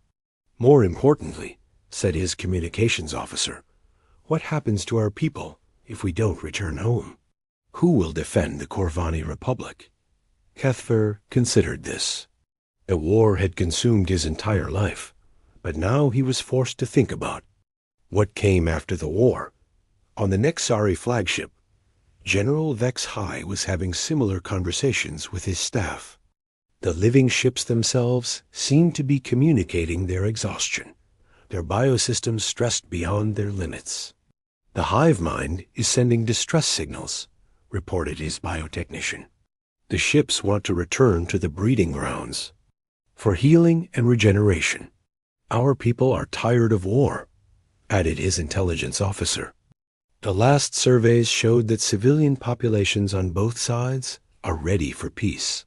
More importantly," said his communications officer, "what happens to our people if we don't return home? Who will defend the Corvani Republic?" Kethver considered this. The war had consumed his entire life, but now he was forced to think about what came after the war. On the Nexari flagship, General Vex High was having similar conversations with his staff. The living ships themselves seemed to be communicating their exhaustion, their biosystems stressed beyond their limits. "The hive mind is sending distress signals," reported his biotechnician. "The ships want to return to the breeding grounds for healing and regeneration. Our people are tired of war," added his intelligence officer. "The last surveys showed that civilian populations on both sides are ready for peace."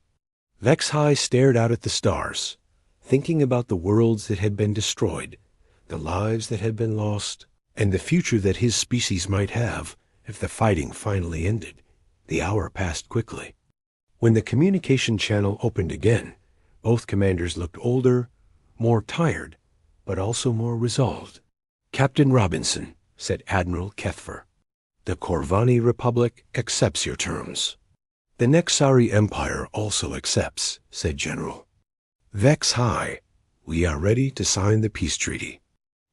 Vex High stared out at the stars, thinking about the worlds that had been destroyed, the lives that had been lost, and the future that his species might have if the fighting finally ended. The hour passed quickly. When the communication channel opened again, both commanders looked older, more tired, but also more resolved. "Captain Robinson," said Admiral Kethver, "the Corvani Republic accepts your terms." "The Nexari Empire also accepts," said General Vex High. "We are ready to sign the peace treaty."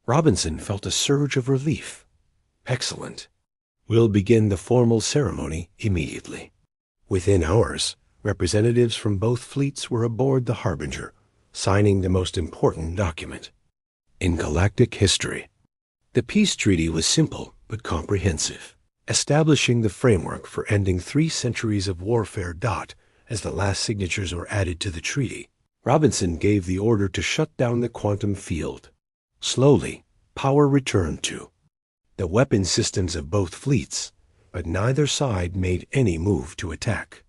Robinson felt a surge of relief. "Excellent. We'll begin the formal ceremony immediately." Within hours, representatives from both fleets were aboard the Harbinger, signing the most important document in galactic history. The peace treaty was simple but comprehensive, establishing the framework for ending 3 centuries of warfare. As the last signatures were added to the treaty, Robinson gave the order to shut down the quantum field. Slowly, power returned to the weapon systems of both fleets, but neither side made any move to attack.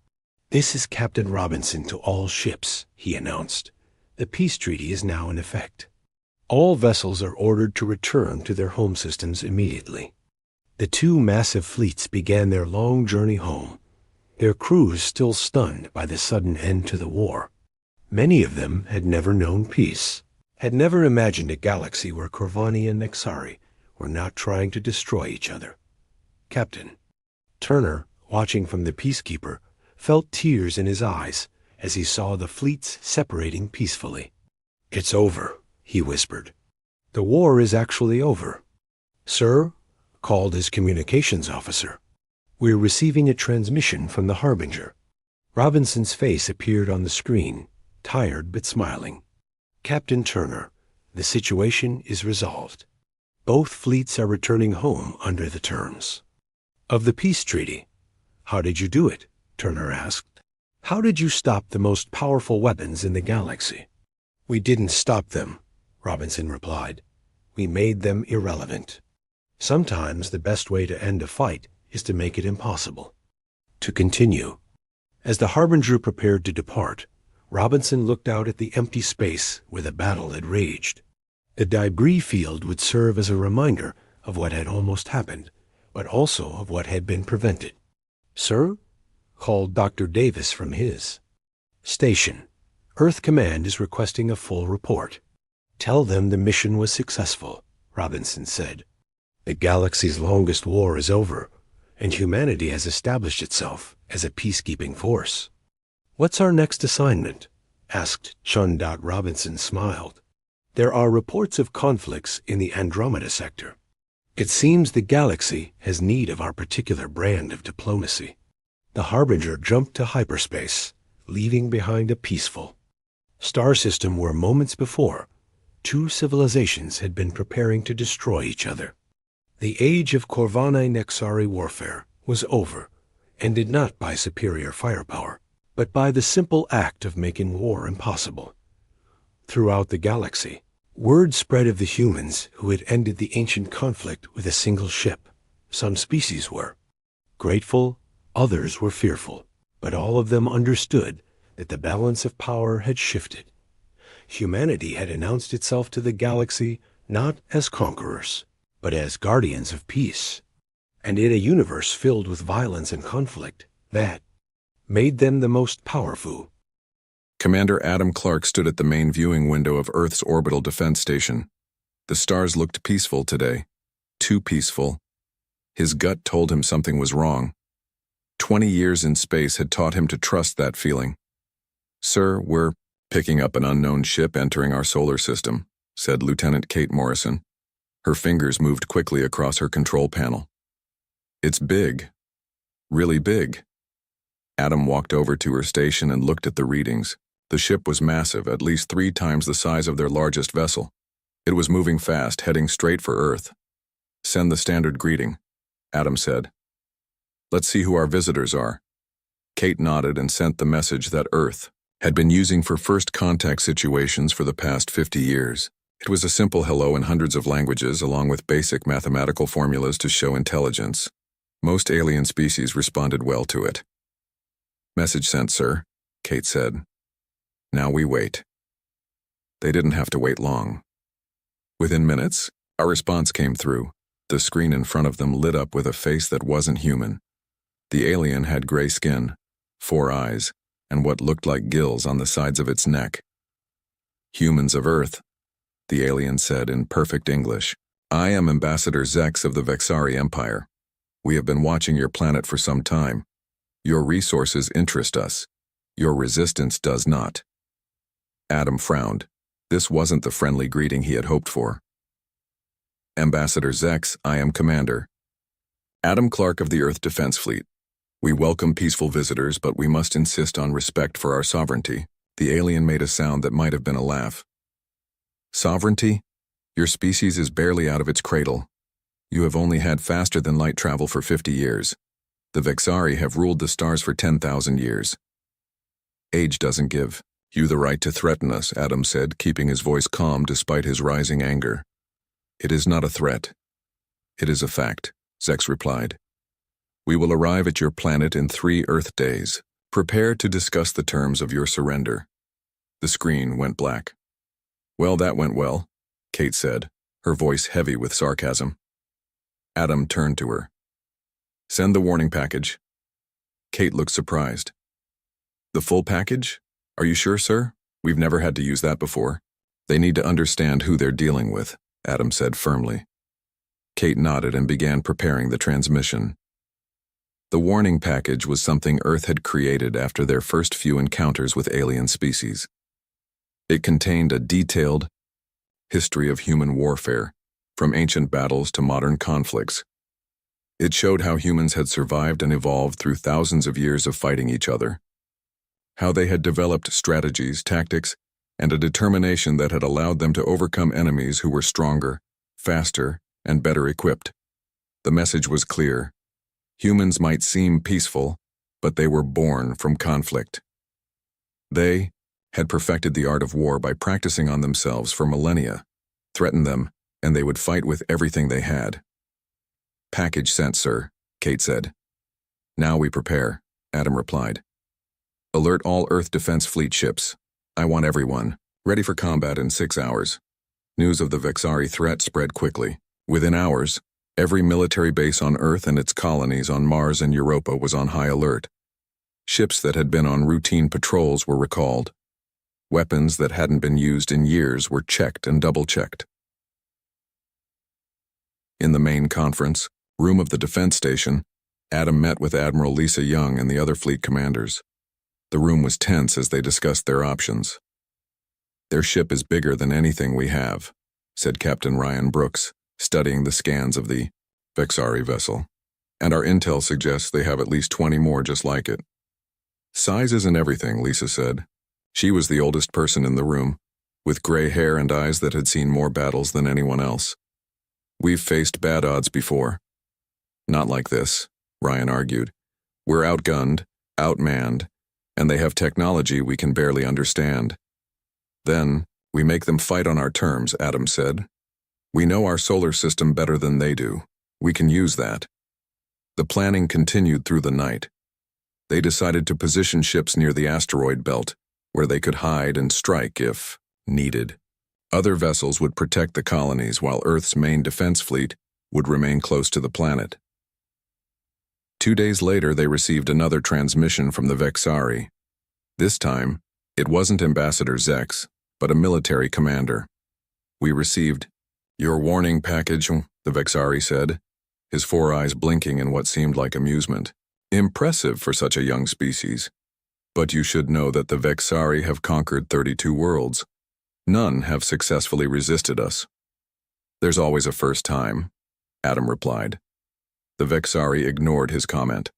"This is Captain Robinson to all ships," he announced. "The peace treaty is now in effect. All vessels are ordered to return to their home systems immediately." The 2 massive fleets began their long journey home, their crews still stunned by the sudden end to the war. Many of them had never known peace, had never imagined a galaxy where Corvani and Nexari were not trying to destroy each other. Captain Turner, watching from the Peacekeeper, felt tears in his eyes as he saw the fleets separating peacefully. "It's over," he whispered. "The war is actually over." "Sir," called his communications officer, "we're receiving a transmission from the Harbinger." Robinson's face appeared on the screen, tired but smiling. "Captain Turner, the situation is resolved. Both fleets are returning home under the terms of the peace treaty." "How did you do it?" Turner asked. "How did you stop the most powerful weapons in the galaxy?" "We didn't stop them," Robinson replied. "We made them irrelevant. Sometimes the best way to end a fight is to make it impossible." To continue. As the Harbinger prepared to depart, Robinson looked out at the empty space where the battle had raged. The debris field would serve as a reminder of what had almost happened, but also of what had been prevented. "Sir?" called Dr. Davis from his station. "Earth Command is requesting a full report." "Tell them the mission was successful," Robinson said. "The galaxy's longest war is over, and humanity has established itself as a peacekeeping force." "What's our next assignment?" asked Chun. Robinson smiled. "There are reports of conflicts in the Andromeda sector. It seems the galaxy has need of our particular brand of diplomacy." The Harbinger jumped to hyperspace, leaving behind a peaceful star system where moments before, two civilizations had been preparing to destroy each other. The age of Corvani-Nexari warfare was over, ended not by superior firepower, but by the simple act of making war impossible. Throughout the galaxy, word spread of the humans who had ended the ancient conflict with a single ship. Some species were grateful, others were fearful, but all of them understood that the balance of power had shifted. Humanity had announced itself to the galaxy not as conquerors, but as guardians of peace. And in a universe filled with violence and conflict, that made them the most powerful. Commander Adam Clark stood at the main viewing window of Earth's orbital defense station. The stars looked peaceful today. Too peaceful. His gut told him something was wrong. 20 years in space had taught him to trust that feeling. "Sir, we're picking up an unknown ship entering our solar system," said Lieutenant Kate Morrison. Her fingers moved quickly across her control panel. "It's big. Really big." Adam walked over to her station and looked at the readings. The ship was massive, at least 3 times the size of their largest vessel. It was moving fast, heading straight for Earth. "Send the standard greeting," Adam said. "Let's see who our visitors are." Kate nodded and sent the message that Earth had been using for first contact situations for the past 50 years. It was a simple hello in hundreds of languages, along with basic mathematical formulas to show intelligence. Most alien species responded well to it. "Message sent, sir," Kate said. "Now we wait." They didn't have to wait long. Within minutes, our response came through. The screen in front of them lit up with a face that wasn't human. The alien had gray skin, 4 eyes, and what looked like gills on the sides of its neck. "Humans of Earth," the alien said in perfect English. "I am Ambassador Zex of the Vexari Empire. We have been watching your planet for some time. Your resources interest us. Your resistance does not." Adam frowned. This wasn't the friendly greeting he had hoped for. "Ambassador Zex, I am Commander Adam Clark of the Earth Defense Fleet. We welcome peaceful visitors, but we must insist on respect for our sovereignty." The alien made a sound that might have been a laugh. "Sovereignty? Your species is barely out of its cradle. You have only had faster-than-light travel for 50 years. The Vexari have ruled the stars for 10,000 years. Age doesn't give you the right to threaten us," Adam said, keeping his voice calm despite his rising anger. "It is not a threat. It is a fact," Zex replied. "We will arrive at your planet in 3 Earth days. Prepare to discuss the terms of your surrender." The screen went black. "Well, that went well," Kate said, her voice heavy with sarcasm. Adam turned to her. "Send the warning package." Kate looked surprised. "The full package? Are you sure, sir? We've never had to use that before." "They need to understand who they're dealing with," Adam said firmly. Kate nodded and began preparing the transmission. The warning package was something Earth had created after their first few encounters with alien species. It contained a detailed history of human warfare, from ancient battles to modern conflicts. It showed how humans had survived and evolved through thousands of years of fighting each other, how they had developed strategies, tactics, and a determination that had allowed them to overcome enemies who were stronger, faster, and better equipped. The message was clear. Humans might seem peaceful, but they were born from conflict. They had perfected the art of war by practicing on themselves for millennia. Threaten them, and they would fight with everything they had. "Package sent, sir," Kate said. "Now we prepare," Adam replied. "Alert all Earth Defense Fleet ships. I want everyone ready for combat in 6 hours." News of the Vexari threat spread quickly. Within hours, every military base on Earth and its colonies on Mars and Europa was on high alert. Ships that had been on routine patrols were recalled. Weapons that hadn't been used in years were checked and double-checked. In the main conference room of the defense station, Adam met with Admiral Lisa Young and the other fleet commanders. The room was tense as they discussed their options. "Their ship is bigger than anything we have," said Captain Ryan Brooks, studying the scans of the Vexari vessel. "And our intel suggests they have at least 20 more just like it." "Size isn't everything," Lisa said. She was the oldest person in the room, with gray hair and eyes that had seen more battles than anyone else. We've faced bad odds before. Not like this, Ryan argued. We're outgunned, outmanned, and they have technology we can barely understand. Then, we make them fight on our terms, Adam said. We know our solar system better than they do. We can use that. The planning continued through the night. They decided to position ships near the asteroid belt, where they could hide and strike if needed. Other vessels would protect the colonies while Earth's main defense fleet would remain close to the planet. 2 days later, they received another transmission from the Vexari. This time, it wasn't Ambassador Zex, but a military commander. We received your warning package, the Vexari said, his 4 eyes blinking in what seemed like amusement. Impressive for such a young species. But you should know that the Vexari have conquered 32 worlds. None have successfully resisted us. There's always a first time, Adam replied. The Vexari ignored his comment.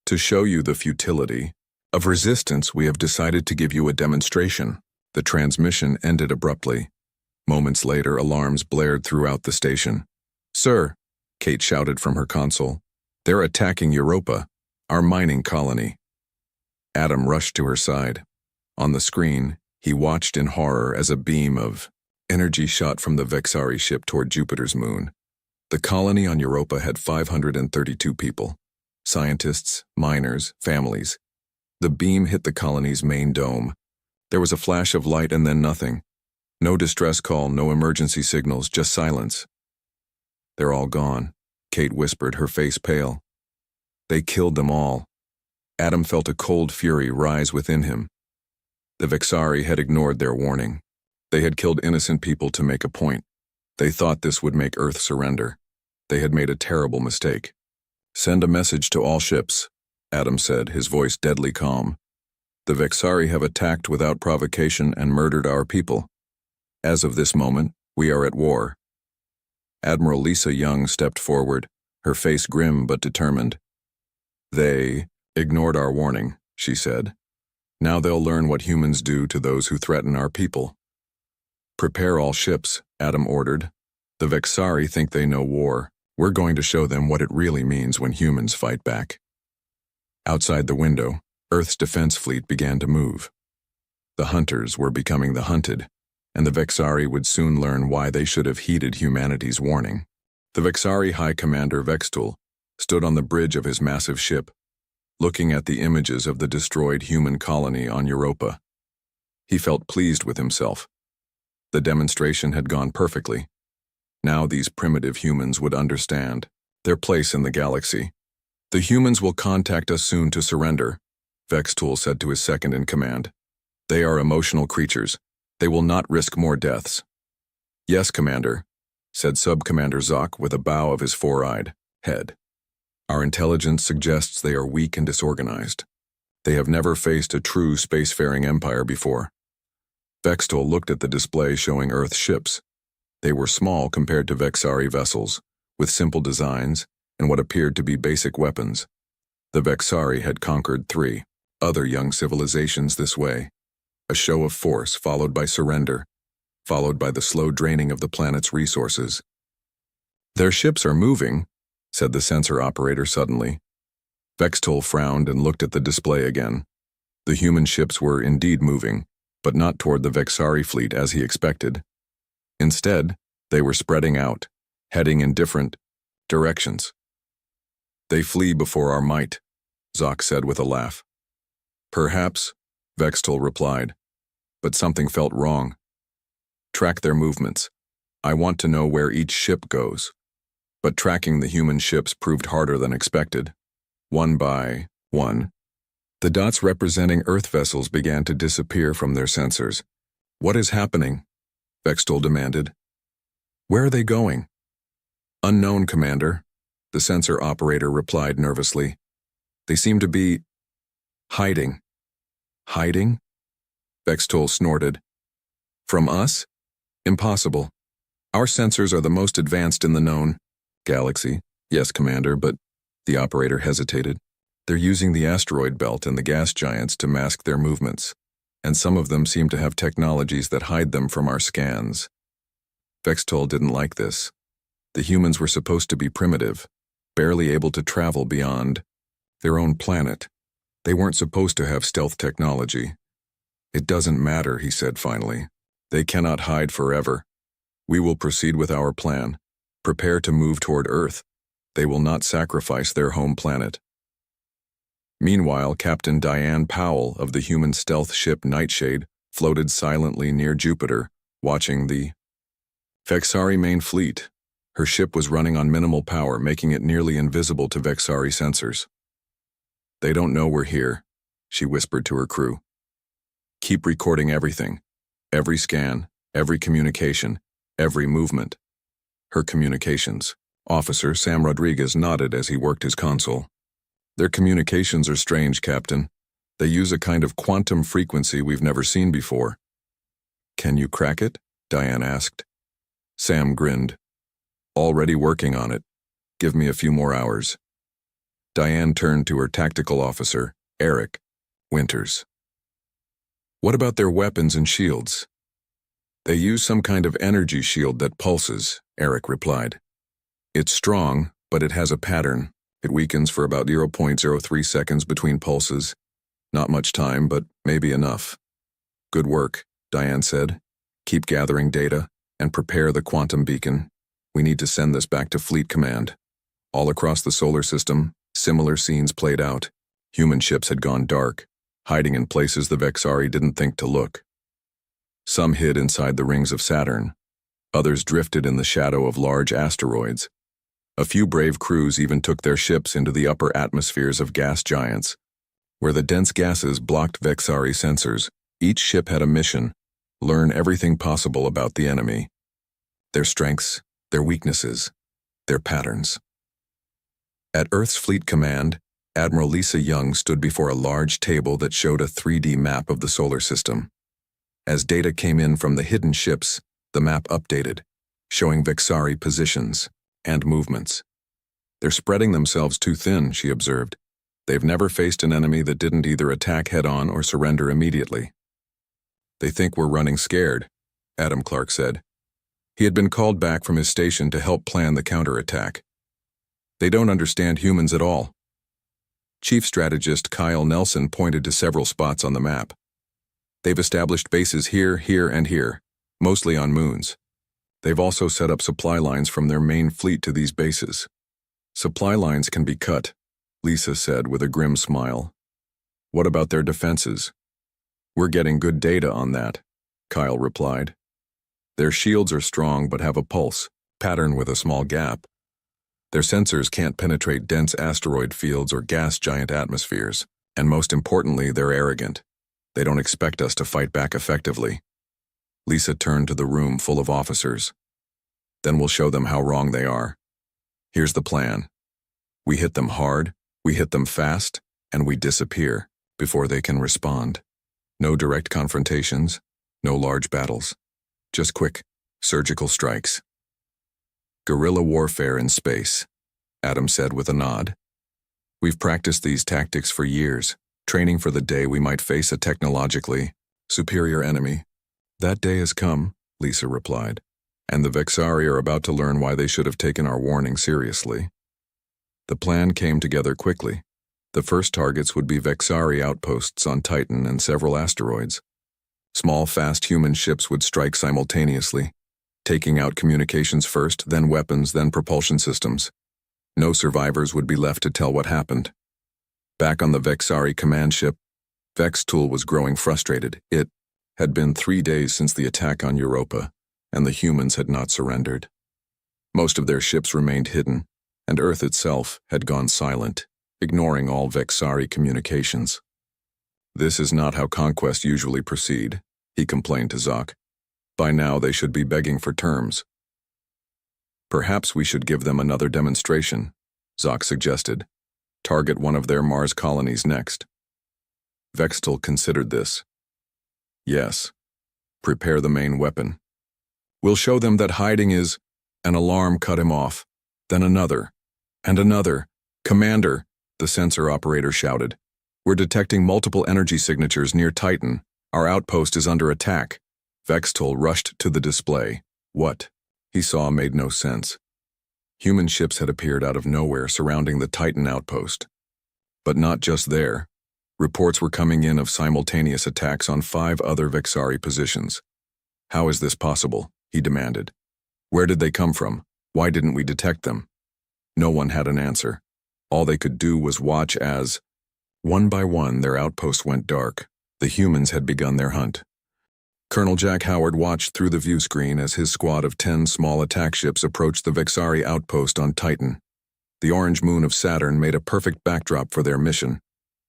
To show you the futility of resistance, we have decided to give you a demonstration. The transmission ended abruptly. Moments later, alarms blared throughout the station. Sir, Kate shouted from her console, they're attacking Europa, our mining colony. Adam rushed to her side. On the screen, he watched in horror as a beam of energy shot from the Vexari ship toward Jupiter's moon. The colony on Europa had 532 people. Scientists, miners, families. The beam hit the colony's main dome. There was a flash of light and then nothing. No distress call, no emergency signals, just silence. They're all gone, Kate whispered, her face pale. They killed them all. Adam felt a cold fury rise within him. The Vexari had ignored their warning. They had killed innocent people to make a point. They thought this would make Earth surrender. They had made a terrible mistake. Send a message to all ships, Adam said, his voice deadly calm. The Vexari have attacked without provocation and murdered our people. As of this moment, we are at war. Admiral Lisa Young stepped forward, her face grim but determined. They ignored our warning, she said. Now they'll learn what humans do to those who threaten our people. Prepare all ships, Adam ordered. The Vexari think they know war. We're going to show them what it really means when humans fight back. Outside the window, Earth's defense fleet began to move. The hunters were becoming the hunted, and the Vexari would soon learn why they should have heeded humanity's warning. The Vexari High Commander Vextul stood on the bridge of his massive ship, looking at the images of the destroyed human colony on Europa. He felt pleased with himself. The demonstration had gone perfectly. Now these primitive humans would understand their place in the galaxy. The humans will contact us soon to surrender, Vextul said to his second-in-command. They are emotional creatures. They will not risk more deaths. Yes, Commander, said Sub-Commander Zoc with a bow of his 4-eyed head. Our intelligence suggests they are weak and disorganized. They have never faced a true spacefaring empire before. Vextul looked at the display showing Earth ships. They were small compared to Vexari vessels, with simple designs and what appeared to be basic weapons. The Vexari had conquered 3 other young civilizations this way. A show of force followed by surrender, followed by the slow draining of the planet's resources. Their ships are moving, said the sensor operator suddenly. Vextul frowned and looked at the display again. The human ships were indeed moving, but not toward the Vexari fleet as he expected. Instead, they were spreading out, heading in different directions. They flee before our might, Zoc said with a laugh. Perhaps, Vextul replied, but something felt wrong. Track their movements. I want to know where each ship goes. But tracking the human ships proved harder than expected. One by one, the dots representing Earth vessels began to disappear from their sensors. What is happening? Vextul demanded. Where are they going? Unknown, Commander, the sensor operator replied nervously. They seem to be hiding. Hiding? Vextul snorted. From us? Impossible. Our sensors are the most advanced in the known galaxy. Yes, Commander, but the operator hesitated. They're using the asteroid belt and the gas giants to mask their movements. and some of them seem to have technologies that hide them from our scans. Vextol didn't like this. The humans were supposed to be primitive, barely able to travel beyond their own planet. They weren't supposed to have stealth technology. It doesn't matter, he said finally. They cannot hide forever. We will proceed with our plan. Prepare to move toward Earth. They will not sacrifice their home planet. Meanwhile, Captain Diane Powell of the human stealth ship Nightshade floated silently near Jupiter, watching the Vexari main fleet. Her ship was running on minimal power, making it nearly invisible to Vexari sensors. They don't know we're here, she whispered to her crew. Keep recording everything. Every scan, every communication, every movement. Her communications. Officer Sam Rodriguez nodded as he worked his console. Their communications are strange, Captain. They use a kind of quantum frequency we've never seen before. Can you crack it? Diane asked. Sam grinned. Already working on it. Give me a few more hours. Diane turned to her tactical officer, Eric Winters. What about their weapons and shields? They use some kind of energy shield that pulses, Eric replied. It's strong, but it has a pattern. It weakens for about 0.03 seconds between pulses. Not much time, but maybe enough. Good work, Diane said. Keep gathering data and prepare the quantum beacon. We need to send this back to Fleet Command. All across the solar system, similar scenes played out. Human ships had gone dark, hiding in places the Vexari didn't think to look. Some hid inside the rings of Saturn. Others drifted in the shadow of large asteroids. A few brave crews even took their ships into the upper atmospheres of gas giants, where the dense gases blocked Vexari sensors. Each ship had a mission: learn everything possible about the enemy. Their strengths, their weaknesses, their patterns. At Earth's Fleet Command, Admiral Lisa Young stood before a large table that showed a 3D map of the solar system. As data came in from the hidden ships, the map updated, showing Vexari positions and movements. They're spreading themselves too thin, she observed. They've never faced an enemy that didn't either attack head-on or surrender immediately. They think we're running scared, Adam Clark said. He had been called back from his station to help plan the counterattack. They don't understand humans at all. Chief Strategist Kyle Nelson pointed to several spots on the map. They've established bases here, here, and here, mostly on moons. They've also set up supply lines from their main fleet to these bases. Supply lines can be cut, Lisa said with a grim smile. What about their defenses? We're getting good data on that, Kyle replied. Their shields are strong but have a pulse, pattern with a small gap. Their sensors can't penetrate dense asteroid fields or gas giant atmospheres, and most importantly, they're arrogant. They don't expect us to fight back effectively. Lisa turned to the room full of officers. Then we'll show them how wrong they are. Here's the plan. We hit them hard, we hit them fast, and we disappear before they can respond. No direct confrontations, no large battles. Just quick, surgical strikes. Guerrilla warfare in space, Adam said with a nod. We've practiced these tactics for years, training for the day we might face a technologically superior enemy. That day has come, Lisa replied, and the Vexari are about to learn why they should have taken our warning seriously. The plan came together quickly. The first targets would be Vexari outposts on Titan and several asteroids. Small, fast human ships would strike simultaneously, taking out communications first, then weapons, then propulsion systems. No survivors would be left to tell what happened. Back on the Vexari command ship, Vextool was growing frustrated. It had been 3 days since the attack on Europa, and the humans had not surrendered. Most of their ships remained hidden, and Earth itself had gone silent, ignoring all Vexari communications. This is not how conquest usually proceed, he complained to Zoc. By now they should be begging for terms. Perhaps we should give them another demonstration, Zoc suggested. Target one of their Mars colonies next. Vextol considered this. Yes. Prepare the main weapon. We'll show them that hiding is... An alarm cut him off. Then another. And another. Commander, the sensor operator shouted. We're detecting multiple energy signatures near Titan. Our outpost is under attack. Vextol rushed to the display. What he saw made no sense. Human ships had appeared out of nowhere surrounding the Titan outpost. But not just there. Reports were coming in of simultaneous attacks on 5 other Vexari positions. How is this possible? He demanded. Where did they come from? Why didn't we detect them? No one had an answer. All they could do was watch as, one by one, their outposts went dark. The humans had begun their hunt. Colonel Jack Howard watched through the view screen as his squad of 10 small attack ships approached the Vexari outpost on Titan. The orange moon of Saturn made a perfect backdrop for their mission.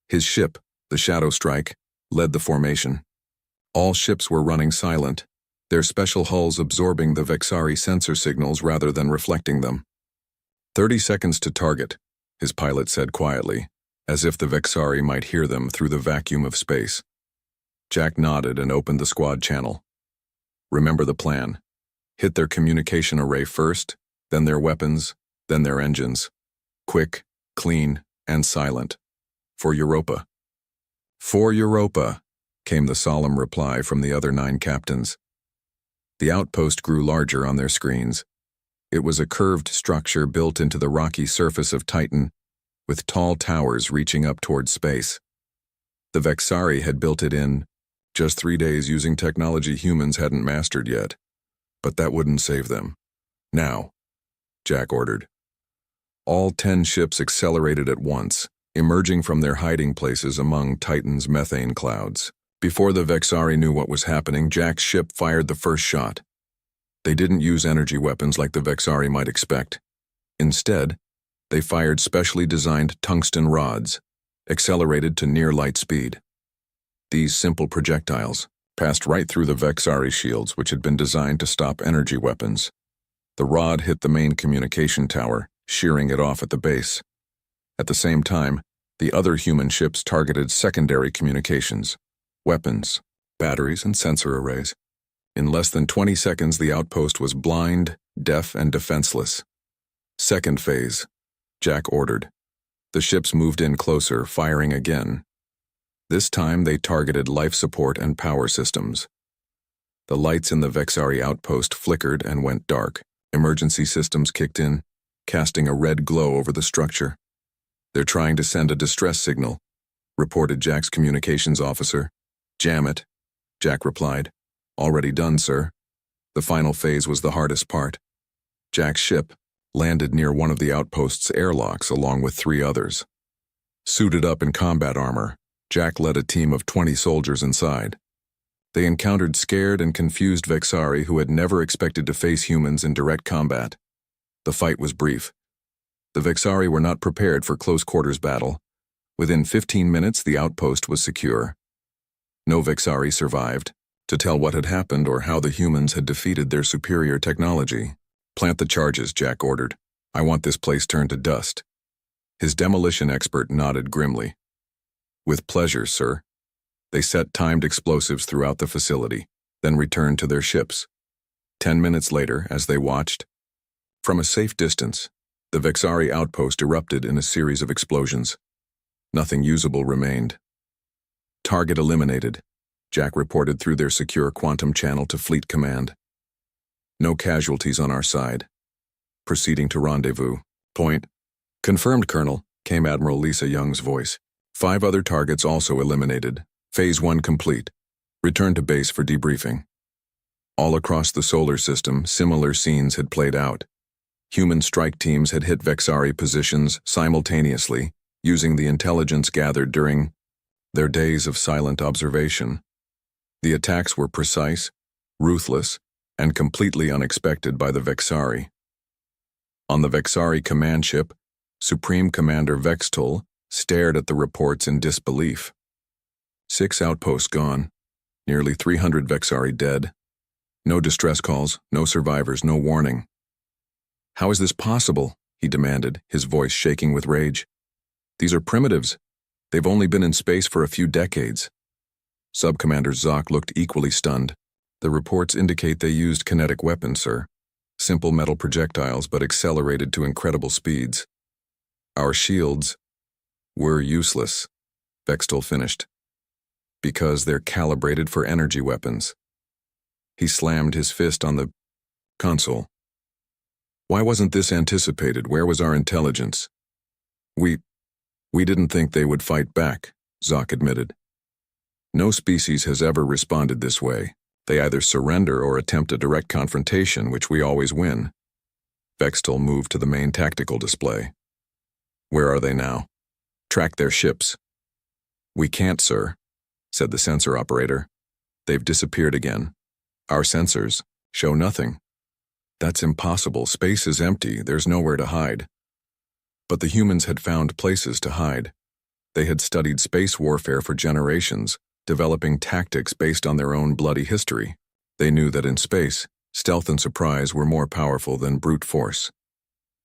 His ship, the Shadow Strike, led the formation. All ships were running silent, their special hulls absorbing the Vexari sensor signals rather than reflecting them. 30 seconds to target, his pilot said quietly, as if the Vexari might hear them through the vacuum of space. Jack nodded and opened the squad channel. Remember the plan. Hit their communication array first, then their weapons, then their engines. Quick, clean, and silent. For Europa. For Europa, came the solemn reply from the other 9 captains. The outpost grew larger on their screens. It was a curved structure built into the rocky surface of Titan, with tall towers reaching up toward space. The Vexari had built it in just 3 days using technology humans hadn't mastered yet. But that wouldn't save them. Now, Jack ordered. All 10 ships accelerated at once, emerging from their hiding places among Titan's methane clouds. Before the Vexari knew what was happening, Jack's ship fired the first shot. They didn't use energy weapons like the Vexari might expect. Instead, they fired specially designed tungsten rods, accelerated to near light speed. These simple projectiles passed right through the Vexari shields, which had been designed to stop energy weapons. The rod hit the main communication tower, shearing it off at the base. At the same time, the other human ships targeted secondary communications, weapons, batteries, and sensor arrays. In less than 20 seconds, the outpost was blind, deaf, and defenseless. Second phase, Jack ordered. The ships moved in closer, firing again. This time, they targeted life support and power systems. The lights in the Vexari outpost flickered and went dark. Emergency systems kicked in, casting a red glow over the structure. They're trying to send a distress signal, reported Jack's communications officer. Jam it, Jack replied. Already done, sir. The final phase was the hardest part. Jack's ship landed near one of the outpost's airlocks along with 3 others. Suited up in combat armor, Jack led a team of 20 soldiers inside. They encountered scared and confused Vexari who had never expected to face humans in direct combat. The fight was brief. The Vexari were not prepared for close-quarters battle. Within 15 minutes, the outpost was secure. No Vexari survived. To tell what had happened or how the humans had defeated their superior technology. Plant the charges, Jack ordered. I want this place turned to dust. His demolition expert nodded grimly. With pleasure, sir. They set timed explosives throughout the facility, then returned to their ships. 10 minutes later, as they watched, from a safe distance, the Vexari outpost erupted in a series of explosions. Nothing usable remained. Target eliminated, Jack reported through their secure quantum channel to Fleet Command. No casualties on our side. Proceeding to rendezvous. Point. Confirmed, Colonel, came Admiral Lisa Young's voice. 5 other targets also eliminated. Phase 1 complete. Return to base for debriefing. All across the solar system, similar scenes had played out. Human strike teams had hit Vexari positions simultaneously, using the intelligence gathered during their days of silent observation. The attacks were precise, ruthless, and completely unexpected by the Vexari. On the Vexari command ship, Supreme Commander Vextol stared at the reports in disbelief. 6 outposts gone, nearly 300 Vexari dead. No distress calls, no survivors, no warning. How is this possible? He demanded, his voice shaking with rage. These are primitives. They've only been in space for a few decades. Sub-Commander Zoc looked equally stunned. The reports indicate they used kinetic weapons, sir. Simple metal projectiles, but accelerated to incredible speeds. Our shields were useless, Vextol finished. Because they're calibrated for energy weapons. He slammed his fist on the console. Why wasn't this anticipated? Where was our intelligence? We didn't think they would fight back, Zoc admitted. No species has ever responded this way. They either surrender or attempt a direct confrontation, which we always win. Vextel moved to the main tactical display. Where are they now? Track their ships. We can't, sir, said the sensor operator. They've disappeared again. Our sensors show nothing. That's impossible. Space is empty. There's nowhere to hide. But the humans had found places to hide. They had studied space warfare for generations, developing tactics based on their own bloody history. They knew that in space, stealth and surprise were more powerful than brute force.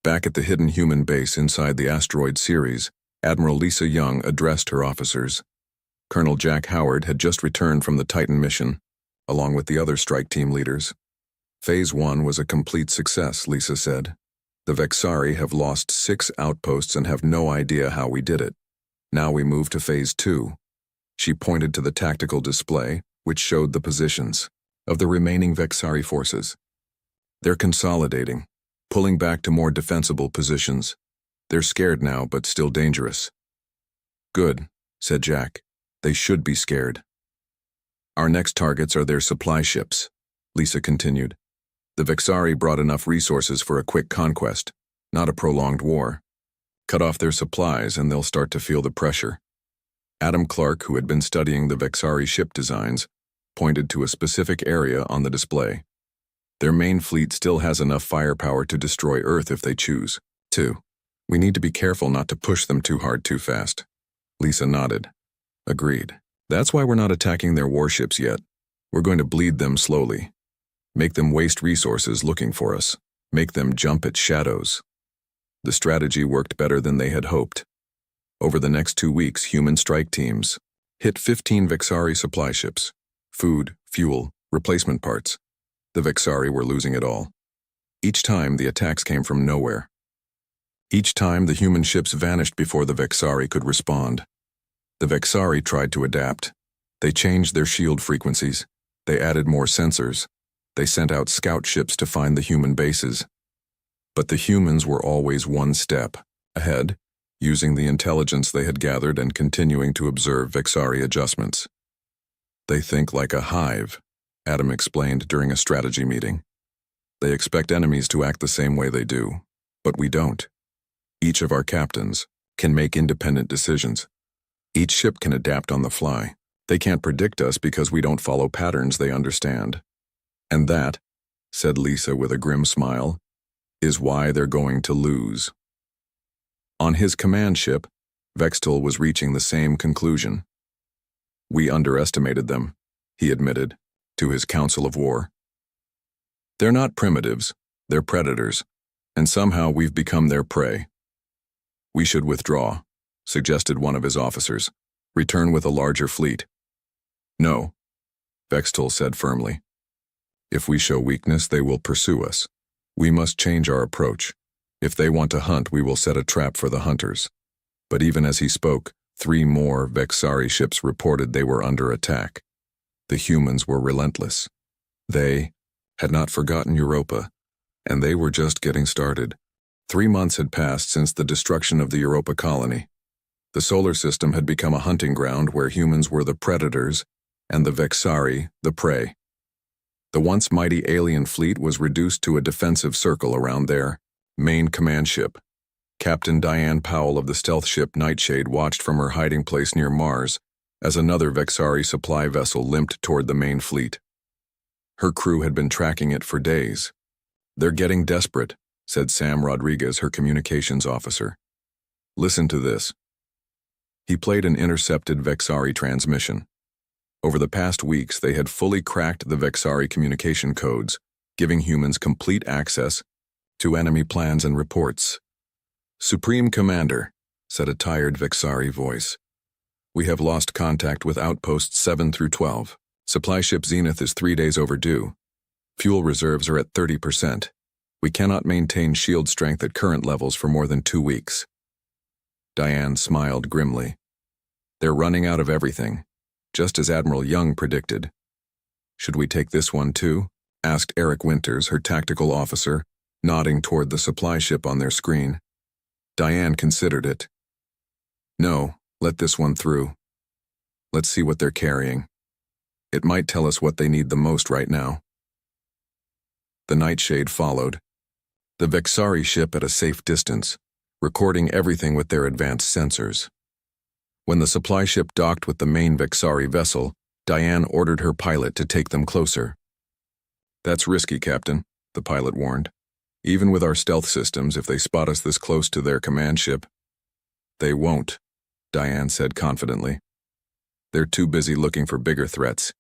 Back at the hidden human base inside the asteroid Ceres, Admiral Lisa Young addressed her officers. Colonel Jack Howard had just returned from the Titan mission, along with the other strike team leaders. Phase 1 was a complete success, Lisa said. The Vexari have lost 6 outposts and have no idea how we did it. Now we move to Phase 2. She pointed to the tactical display, which showed the positions of the remaining Vexari forces. They're consolidating, pulling back to more defensible positions. They're scared now, but still dangerous. Good, said Jack. They should be scared. Our next targets are their supply ships, Lisa continued. The Vexari brought enough resources for a quick conquest, not a prolonged war. Cut off their supplies and they'll start to feel the pressure. Adam Clark, who had been studying the Vexari ship designs, pointed to a specific area on the display. Their main fleet still has enough firepower to destroy Earth if they choose to. We need to be careful not to push them too hard too fast. Lisa nodded. Agreed. That's why we're not attacking their warships yet. We're going to bleed them slowly. Make them waste resources looking for us. Make them jump at shadows. The strategy worked better than they had hoped. Over the next 2 weeks, human strike teams hit 15 Vexari supply ships. Food, fuel, replacement parts. The Vexari were losing it all. Each time, the attacks came from nowhere. Each time, the human ships vanished before the Vexari could respond. The Vexari tried to adapt. They changed their shield frequencies. They added more sensors. They sent out scout ships to find the human bases. But the humans were always one step ahead, using the intelligence they had gathered and continuing to observe Vexari adjustments. They think like a hive, Adam explained during a strategy meeting. They expect enemies to act the same way they do, but we don't. Each of our captains can make independent decisions. Each ship can adapt on the fly. They can't predict us because we don't follow patterns they understand. And that, said Lisa with a grim smile, is why they're going to lose. On his command ship, Vextel was reaching the same conclusion. We underestimated them, he admitted, to his council of war. They're not primitives, they're predators, and somehow we've become their prey. We should withdraw, suggested one of his officers. Return with a larger fleet. No, Vextel said firmly. If we show weakness, they will pursue us. We must change our approach. If they want to hunt, we will set a trap for the hunters. But even as he spoke, 3 more Vexari ships reported they were under attack. The humans were relentless. They had not forgotten Europa, and they were just getting started. 3 months had passed since the destruction of the Europa colony. The solar system had become a hunting ground where humans were the predators and the Vexari the prey. The once mighty alien fleet was reduced to a defensive circle around their main command ship. Captain Diane Powell of the stealth ship Nightshade watched from her hiding place near Mars as another Vexari supply vessel limped toward the main fleet. Her crew had been tracking it for days. They're getting desperate, said Sam Rodriguez, her communications officer. Listen to this. He played an intercepted Vexari transmission. Over the past weeks, they had fully cracked the Vexari communication codes, giving humans complete access to enemy plans and reports. Supreme Commander, said a tired Vexari voice. We have lost contact with outposts 7 through 12. Supply ship Zenith is 3 days overdue. Fuel reserves are at 30%. We cannot maintain shield strength at current levels for more than 2 weeks. Diane smiled grimly. They're running out of everything. just as Admiral Young predicted. "Should we take this one too?" asked Eric Winters, her tactical officer, nodding toward the supply ship on their screen. Diane considered it. "No, let this one through. Let's see what they're carrying. It might tell us what they need the most right now." The Nightshade followed, the Vexari ship at a safe distance, recording everything with their advanced sensors. When the supply ship docked with the main Vexari vessel, Diane ordered her pilot to take them closer. "That's risky, Captain," the pilot warned. "Even with our stealth systems, if they spot us this close to their command ship." "They won't," Diane said confidently. "They're too busy looking for bigger threats.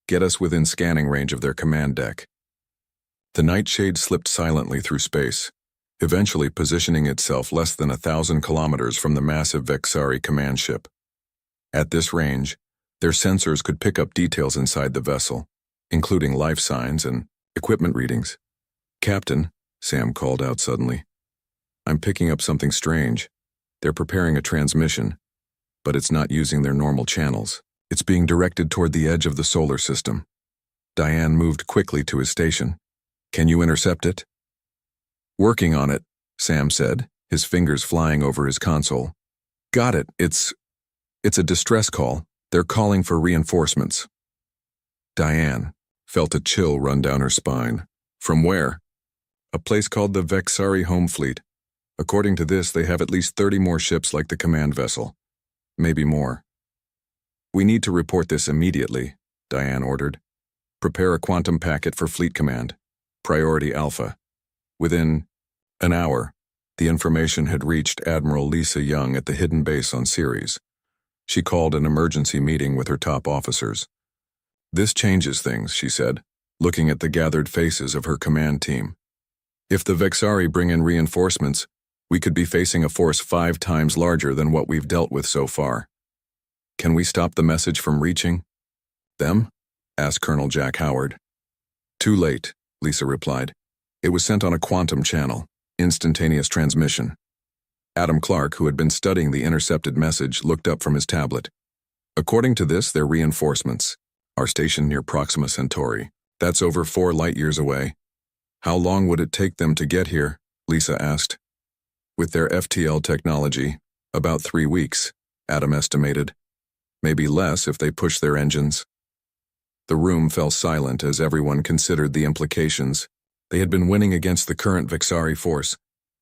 Get us within scanning range of their command deck." The Nightshade slipped silently through space, eventually positioning itself less than 1,000 kilometers from the massive Vexari command ship. At this range, their sensors could pick up details inside the vessel, including life signs and equipment readings. "Captain," Sam called out suddenly, "I'm picking up something strange. They're preparing a transmission, but it's not using their normal channels. It's being directed toward the edge of the solar system." Diane moved quickly to his station. "Can you intercept it?" "Working on it," Sam said, his fingers flying over his console. "Got it. It's a distress call. They're calling for reinforcements." Diane felt a chill run down her spine. "From where?" "A place called the Vexari Home Fleet. According to this, they have at least 30 more ships like the command vessel. Maybe more." "We need to report this immediately," Diane ordered. "Prepare a quantum packet for Fleet Command. Priority Alpha." Within an hour, the information had reached Admiral Lisa Young at the hidden base on Ceres. She called an emergency meeting with her top officers. "This changes things," she said, looking at the gathered faces of her command team. "If the Vexari bring in reinforcements, we could be facing a force 5 times larger than what we've dealt with so far. Can we stop the message from reaching them?" asked Colonel Jack Howard. "Too late," Lisa replied. "It was sent on a quantum channel, instantaneous transmission." Adam Clark, who had been studying the intercepted message, looked up from his tablet. "According to this, they're reinforcements. Are stationed near Proxima Centauri. That's over 4 light-years away." "How long would it take them to get here?" Lisa asked. "With their FTL technology, about 3 weeks, Adam estimated. Maybe less if they push their engines." The room fell silent as everyone considered the implications. They had been winning against the current Vexari force,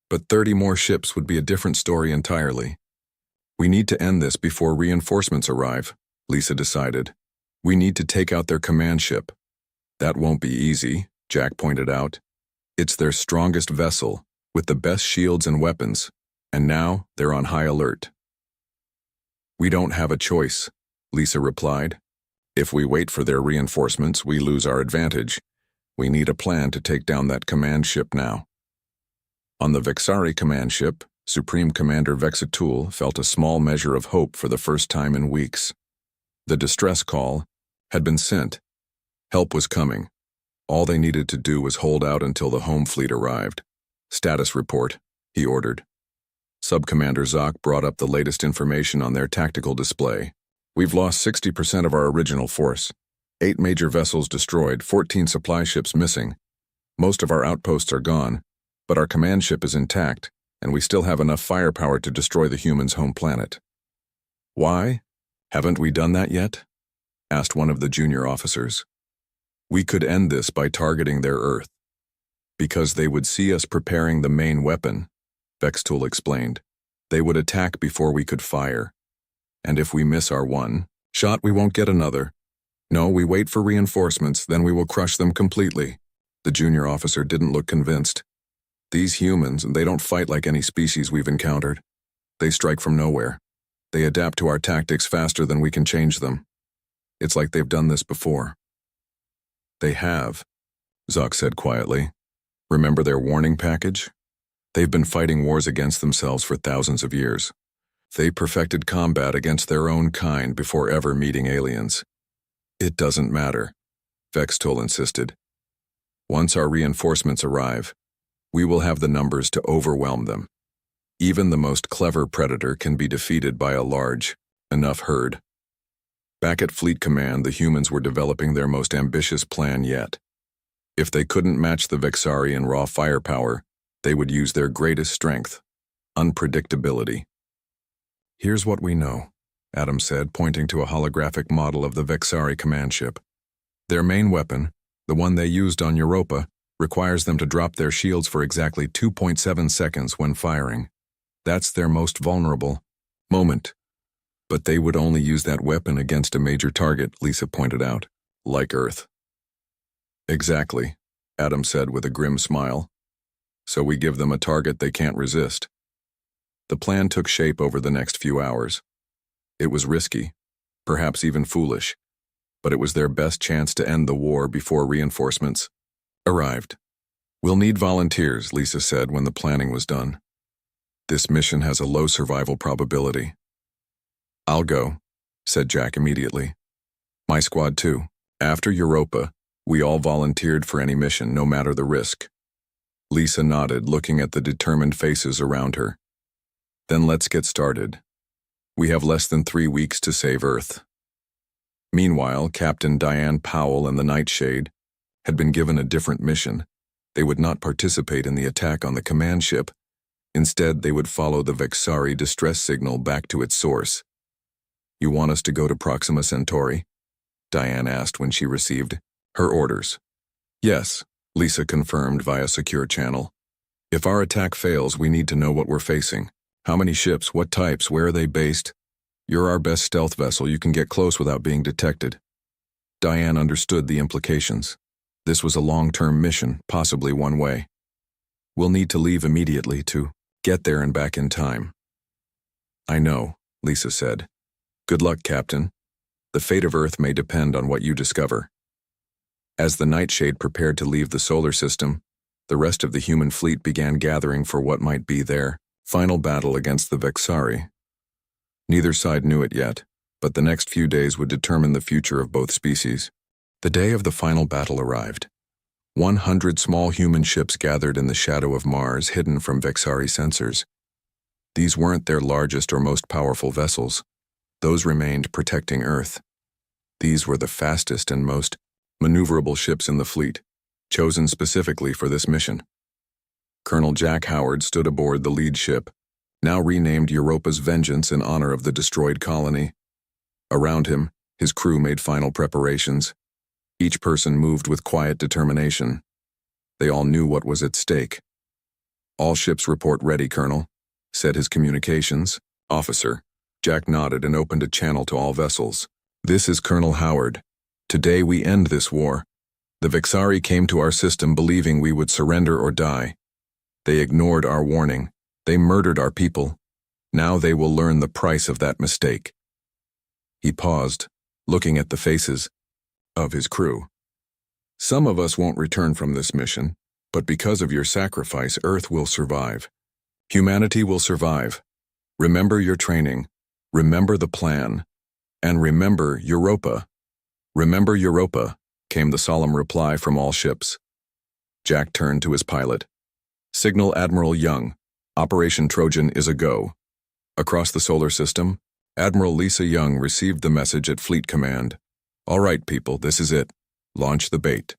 but 30 more ships would be a different story entirely. "We need to end this before reinforcements arrive," Lisa decided. "We need to take out their command ship." "That won't be easy," Jack pointed out. "It's their strongest vessel, with the best shields and weapons, and now they're on high alert." "We don't have a choice," Lisa replied. "If we wait for their reinforcements, we lose our advantage. We need a plan to take down that command ship now." On the Vexari command ship, Supreme Commander Vexatul felt a small measure of hope for the first time in weeks. The distress call had been sent. Help was coming. All they needed to do was hold out until the home fleet arrived. "Status report," he ordered. Sub-Commander Zoc brought up the latest information on their tactical display. "We've lost 60% of our original force. 8 major vessels destroyed, 14 supply ships missing. Most of our outposts are gone, but our command ship is intact, and we still have enough firepower to destroy the humans' home planet." "Why? Haven't we done that yet?" asked one of the junior officers. "We could end this by targeting their Earth. Because they would see us preparing the main weapon," Vextul explained. "They would attack before we could fire. And if we miss our one shot, we won't get another. No, we wait for reinforcements, then we will crush them completely." The junior officer didn't look convinced. "These humans, they don't fight like any species we've encountered. They strike from nowhere. They adapt to our tactics faster than we can change them. It's like they've done this before." "They have," Zoc said quietly. "Remember their warning package? They've been fighting wars against themselves for thousands of years. They perfected combat against their own kind before ever meeting aliens." "It doesn't matter," Vextul insisted. "Once our reinforcements arrive, we will have the numbers to overwhelm them. Even the most clever predator can be defeated by a large enough herd." Back at Fleet Command, the humans were developing their most ambitious plan yet. If they couldn't match the Vexari in raw firepower, they would use their greatest strength: unpredictability. "Here's what we know," Adam said, pointing to a holographic model of the Vexari command ship. "Their main weapon, the one they used on Europa, requires them to drop their shields for exactly 2.7 seconds when firing. That's their most vulnerable moment. But they would only use that weapon against a major target," Lisa pointed out, "like Earth." "Exactly," Adam said with a grim smile. "So we give them a target they can't resist." The plan took shape over the next few hours. It was risky, perhaps even foolish, but it was their best chance to end the war before reinforcements arrived. "We'll need volunteers," Lisa said when the planning was done. "This mission has a low survival probability." "I'll go," said Jack immediately. "My squad too. After Europa, we all volunteered for any mission, no matter the risk." Lisa nodded, looking at the determined faces around her. "Then let's get started. We have less than 3 weeks to save Earth." Meanwhile, Captain Diane Powell and the Nightshade had been given a different mission. They would not participate in the attack on the command ship. Instead, they would follow the Vexari distress signal back to its source. "You want us to go to Proxima Centauri?" Diane asked when she received her orders. "Yes," Lisa confirmed via secure channel. "If our attack fails, we need to know what we're facing. How many ships, what types, where are they based? You're our best stealth vessel. You can get close without being detected." Diane understood the implications. This was a long-term mission, possibly one way. "We'll need to leave immediately to get there and back in time." "I know," Lisa said. "Good luck, Captain. The fate of Earth may depend on what you discover." As the Nightshade prepared to leave the solar system, the rest of the human fleet began gathering for what might be their final battle against the Vexari. Neither side knew it yet, but the next few days would determine the future of both species. The day of the final battle arrived. 100 small human ships gathered in the shadow of Mars, hidden from Vexari sensors. These weren't their largest or most powerful vessels. Those remained protecting Earth. These were the fastest and most maneuverable ships in the fleet, chosen specifically for this mission. Colonel Jack Howard stood aboard the lead ship, now renamed Europa's Vengeance in honor of the destroyed colony. Around him, his crew made final preparations. Each person moved with quiet determination. They all knew what was at stake. "All ships report ready, Colonel," said his communications officer. Jack nodded and opened a channel to all vessels. "This is Colonel Howard. Today we end this war. The Vexari came to our system believing we would surrender or die. They ignored our warning. They murdered our people. Now they will learn the price of that mistake." He paused, looking at the faces of his crew. "Some of us won't return from this mission, but because of your sacrifice, Earth will survive. Humanity will survive. Remember your training. Remember the plan. And remember Europa." "Remember Europa," came the solemn reply from all ships. Jack turned to his pilot. "Signal Admiral Young. Operation Trojan is a go." Across the solar system, Admiral Lisa Young received the message at Fleet Command. "All right, people, this is it. Launch the bait."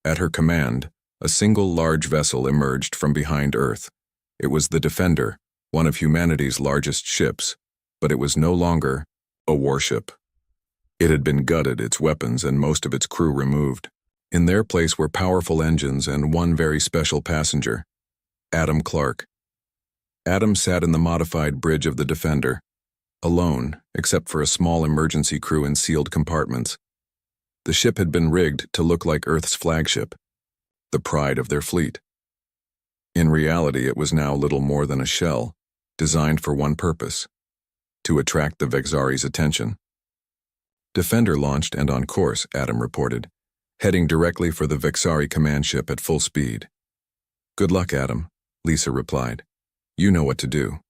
At her command, a single large vessel emerged from behind Earth. It was the Defender, one of humanity's largest ships, but it was no longer a warship. It had been gutted, its weapons and most of its crew removed. In their place were powerful engines and one very special passenger, Adam Clark. Adam sat in the modified bridge of the Defender, alone, except for a small emergency crew in sealed compartments. The ship had been rigged to look like Earth's flagship, the pride of their fleet. In reality, it was now little more than a shell, designed for one purpose: to attract the Vexari's attention. Defender launched and on course, Adam reported, heading directly for the Vexari command ship at full speed. "Good luck, Adam," Lisa replied. "You know what to do."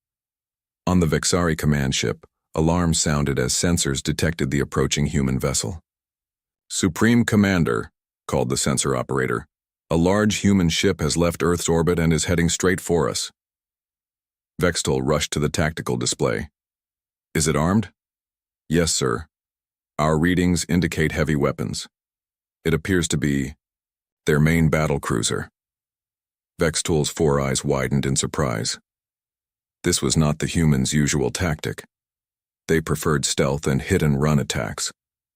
On the Vexari command ship, alarms sounded as sensors detected the approaching human vessel. "Supreme Commander," called the sensor operator, "a large human ship has left Earth's orbit and is heading straight for us." Vextol rushed to the tactical display. "Is it armed?" "Yes, sir." Our readings indicate heavy weapons. It appears to be their main battle cruiser. Vextol's four eyes widened in surprise. This was not the humans' usual tactic. They preferred stealth and hit-and-run attacks,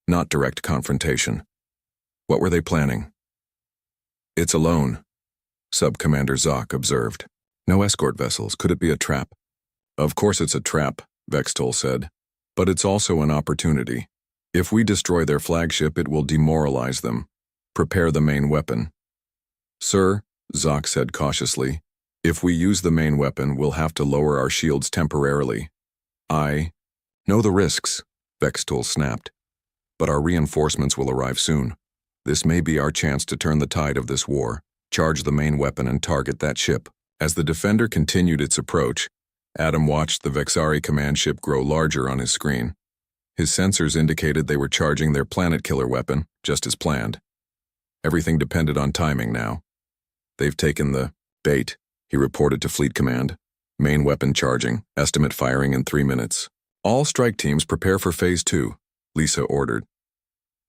not direct confrontation. What were they planning? It's alone, Sub-Commander Zoc observed. No escort vessels. Could it be a trap? Of course it's a trap, Vextol said. But it's also an opportunity. If we destroy their flagship, it will demoralize them. Prepare the main weapon. Sir, Zoc said cautiously, if we use the main weapon, we'll have to lower our shields temporarily. I know the risks, Vextol snapped. But our reinforcements will arrive soon. This may be our chance to turn the tide of this war, charge the main weapon and target that ship. As the Defender continued its approach, Adam watched the Vexari command ship grow larger on his screen. His sensors indicated they were charging their planet killer weapon, just as planned. Everything depended on timing now. They've taken the bait, he reported to Fleet Command. Main weapon charging, estimate firing in 3 minutes. All strike teams prepare for Phase 2, Lisa ordered.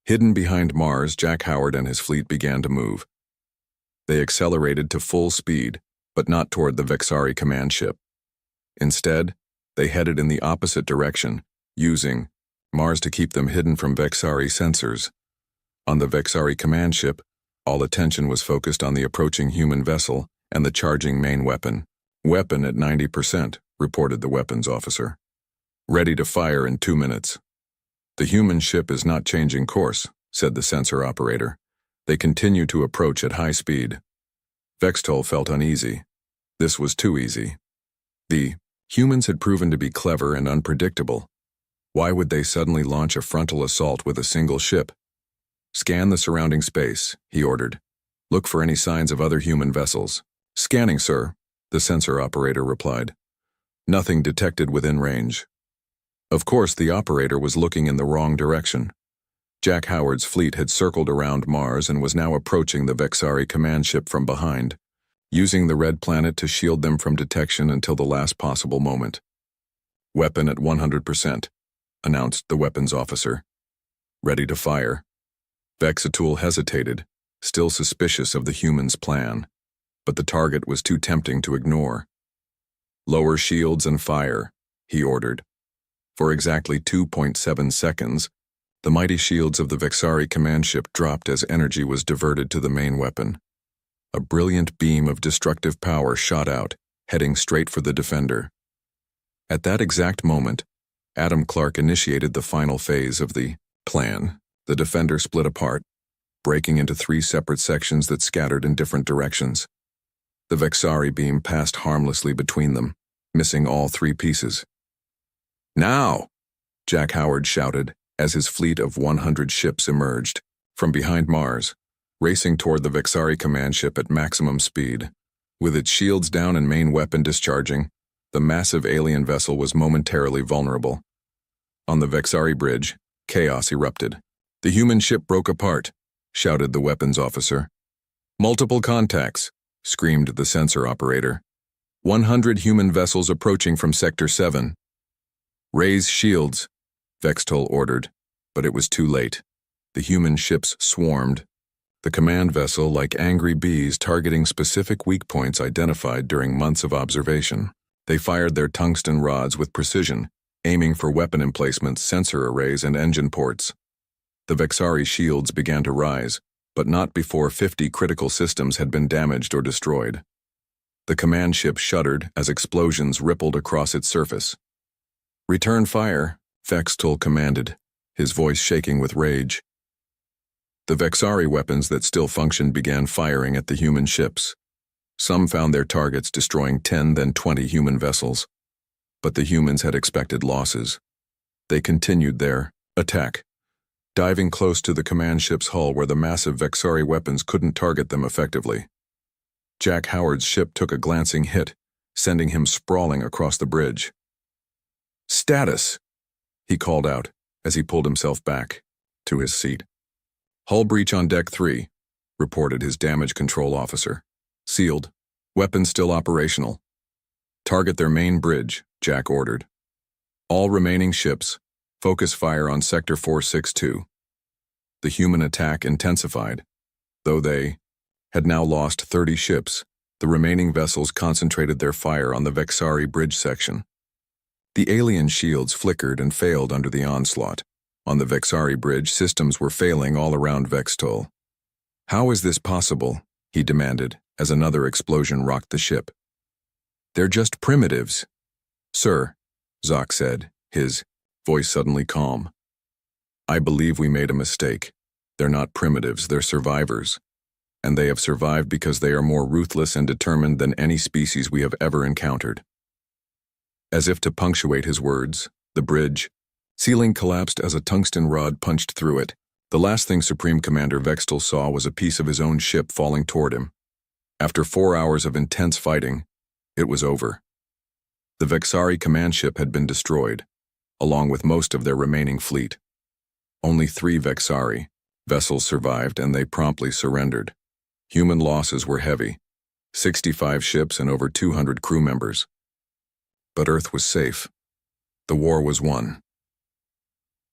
Hidden behind Mars, Jack Howard and his fleet began to move. They accelerated to full speed, but not toward the Vexari command ship. Instead, they headed in the opposite direction, using Mars to keep them hidden from Vexari sensors. On the Vexari command ship, all attention was focused on the approaching human vessel and the charging main weapon. Weapon at 90%, reported the weapons officer. Ready to fire in 2 minutes. The human ship is not changing course, said the sensor operator. They continue to approach at high speed. Vextol felt uneasy. This was too easy. The humans had proven to be clever and unpredictable. Why would they suddenly launch a frontal assault with a single ship? Scan the surrounding space, he ordered. Look for any signs of other human vessels. Scanning, sir, the sensor operator replied. Nothing detected within range. Of course, the operator was looking in the wrong direction. Jack Howard's fleet had circled around Mars and was now approaching the Vexari command ship from behind, using the red planet to shield them from detection until the last possible moment. Weapon at 100%, announced the weapons officer. Ready to fire. Vexatul hesitated, still suspicious of the humans' plan, but the target was too tempting to ignore. Lower shields and fire, he ordered. For exactly 2.7 seconds, the mighty shields of the Vexari command ship dropped as energy was diverted to the main weapon. A brilliant beam of destructive power shot out, heading straight for the Defender. At that exact moment, Adam Clark initiated the final phase of the plan. The Defender split apart, breaking into 3 separate sections that scattered in different directions. The Vexari beam passed harmlessly between them, missing all 3 pieces. Now! Jack Howard shouted as his fleet of 100 ships emerged from behind Mars, racing toward the Vexari command ship at maximum speed. With its shields down and main weapon discharging, the massive alien vessel was momentarily vulnerable. On the Vexari bridge, chaos erupted. The human ship broke apart, shouted the weapons officer. Multiple contacts, screamed the sensor operator. 100 human vessels approaching from Sector 7. Raise shields, Vextol ordered, but it was too late. The human ships swarmed. The command vessel like angry bees targeting specific weak points identified during months of observation. They fired their tungsten rods with precision, aiming for weapon emplacements, sensor arrays, and engine ports. The Vexari shields began to rise, but not before 50 critical systems had been damaged or destroyed. The command ship shuddered as explosions rippled across its surface. Return fire, Vextol commanded, his voice shaking with rage. The Vexari weapons that still functioned began firing at the human ships. Some found their targets, destroying 10, then 20 human vessels. But the humans had expected losses. They continued their attack, diving close to the command ship's hull where the massive Vexari weapons couldn't target them effectively. Jack Howard's ship took a glancing hit, sending him sprawling across the bridge. Status, he called out as he pulled himself back to his seat. Hull breach on Deck 3, reported his damage control officer. Sealed. Weapons still operational. Target their main bridge, Jack ordered. All remaining ships, Focus fire on Sector 462. The human attack intensified. Though they had now lost 30 ships, the remaining vessels concentrated their fire on the Vexari bridge section. The alien shields flickered and failed under the onslaught. On the Vexari bridge, systems were failing all around Vextol. "How is this possible?" he demanded, as another explosion rocked the ship. "They're just primitives." "Sir," Zoc said, his voice suddenly calm. "I believe we made a mistake. They're not primitives, they're survivors. And they have survived because they are more ruthless and determined than any species we have ever encountered." As if to punctuate his words, the bridge ceiling collapsed as a tungsten rod punched through it. The last thing Supreme Commander Vextol saw was a piece of his own ship falling toward him. After 4 hours of intense fighting, it was over. The Vexari command ship had been destroyed, along with most of their remaining fleet. Only 3 Vexari vessels survived, and they promptly surrendered. Human losses were heavy, 65 ships and over 200 crew members. But Earth was safe. The war was won.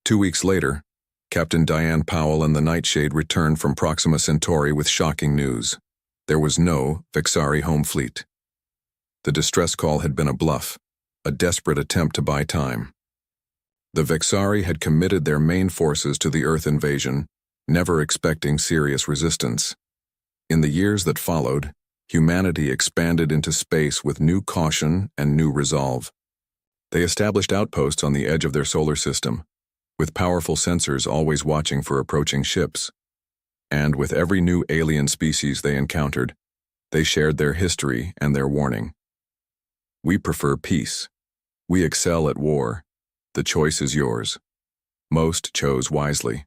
2 weeks later, Captain Diane Powell and the Nightshade returned from Proxima Centauri with shocking news. There was no Vexari home fleet. The distress call had been a bluff, a desperate attempt to buy time. The Vexari had committed their main forces to the Earth invasion, never expecting serious resistance. In the years that followed, humanity expanded into space with new caution and new resolve. They established outposts on the edge of their solar system, with powerful sensors always watching for approaching ships. And with every new alien species they encountered, they shared their history and their warning. "We prefer peace. We excel at war. The choice is yours." Most chose wisely.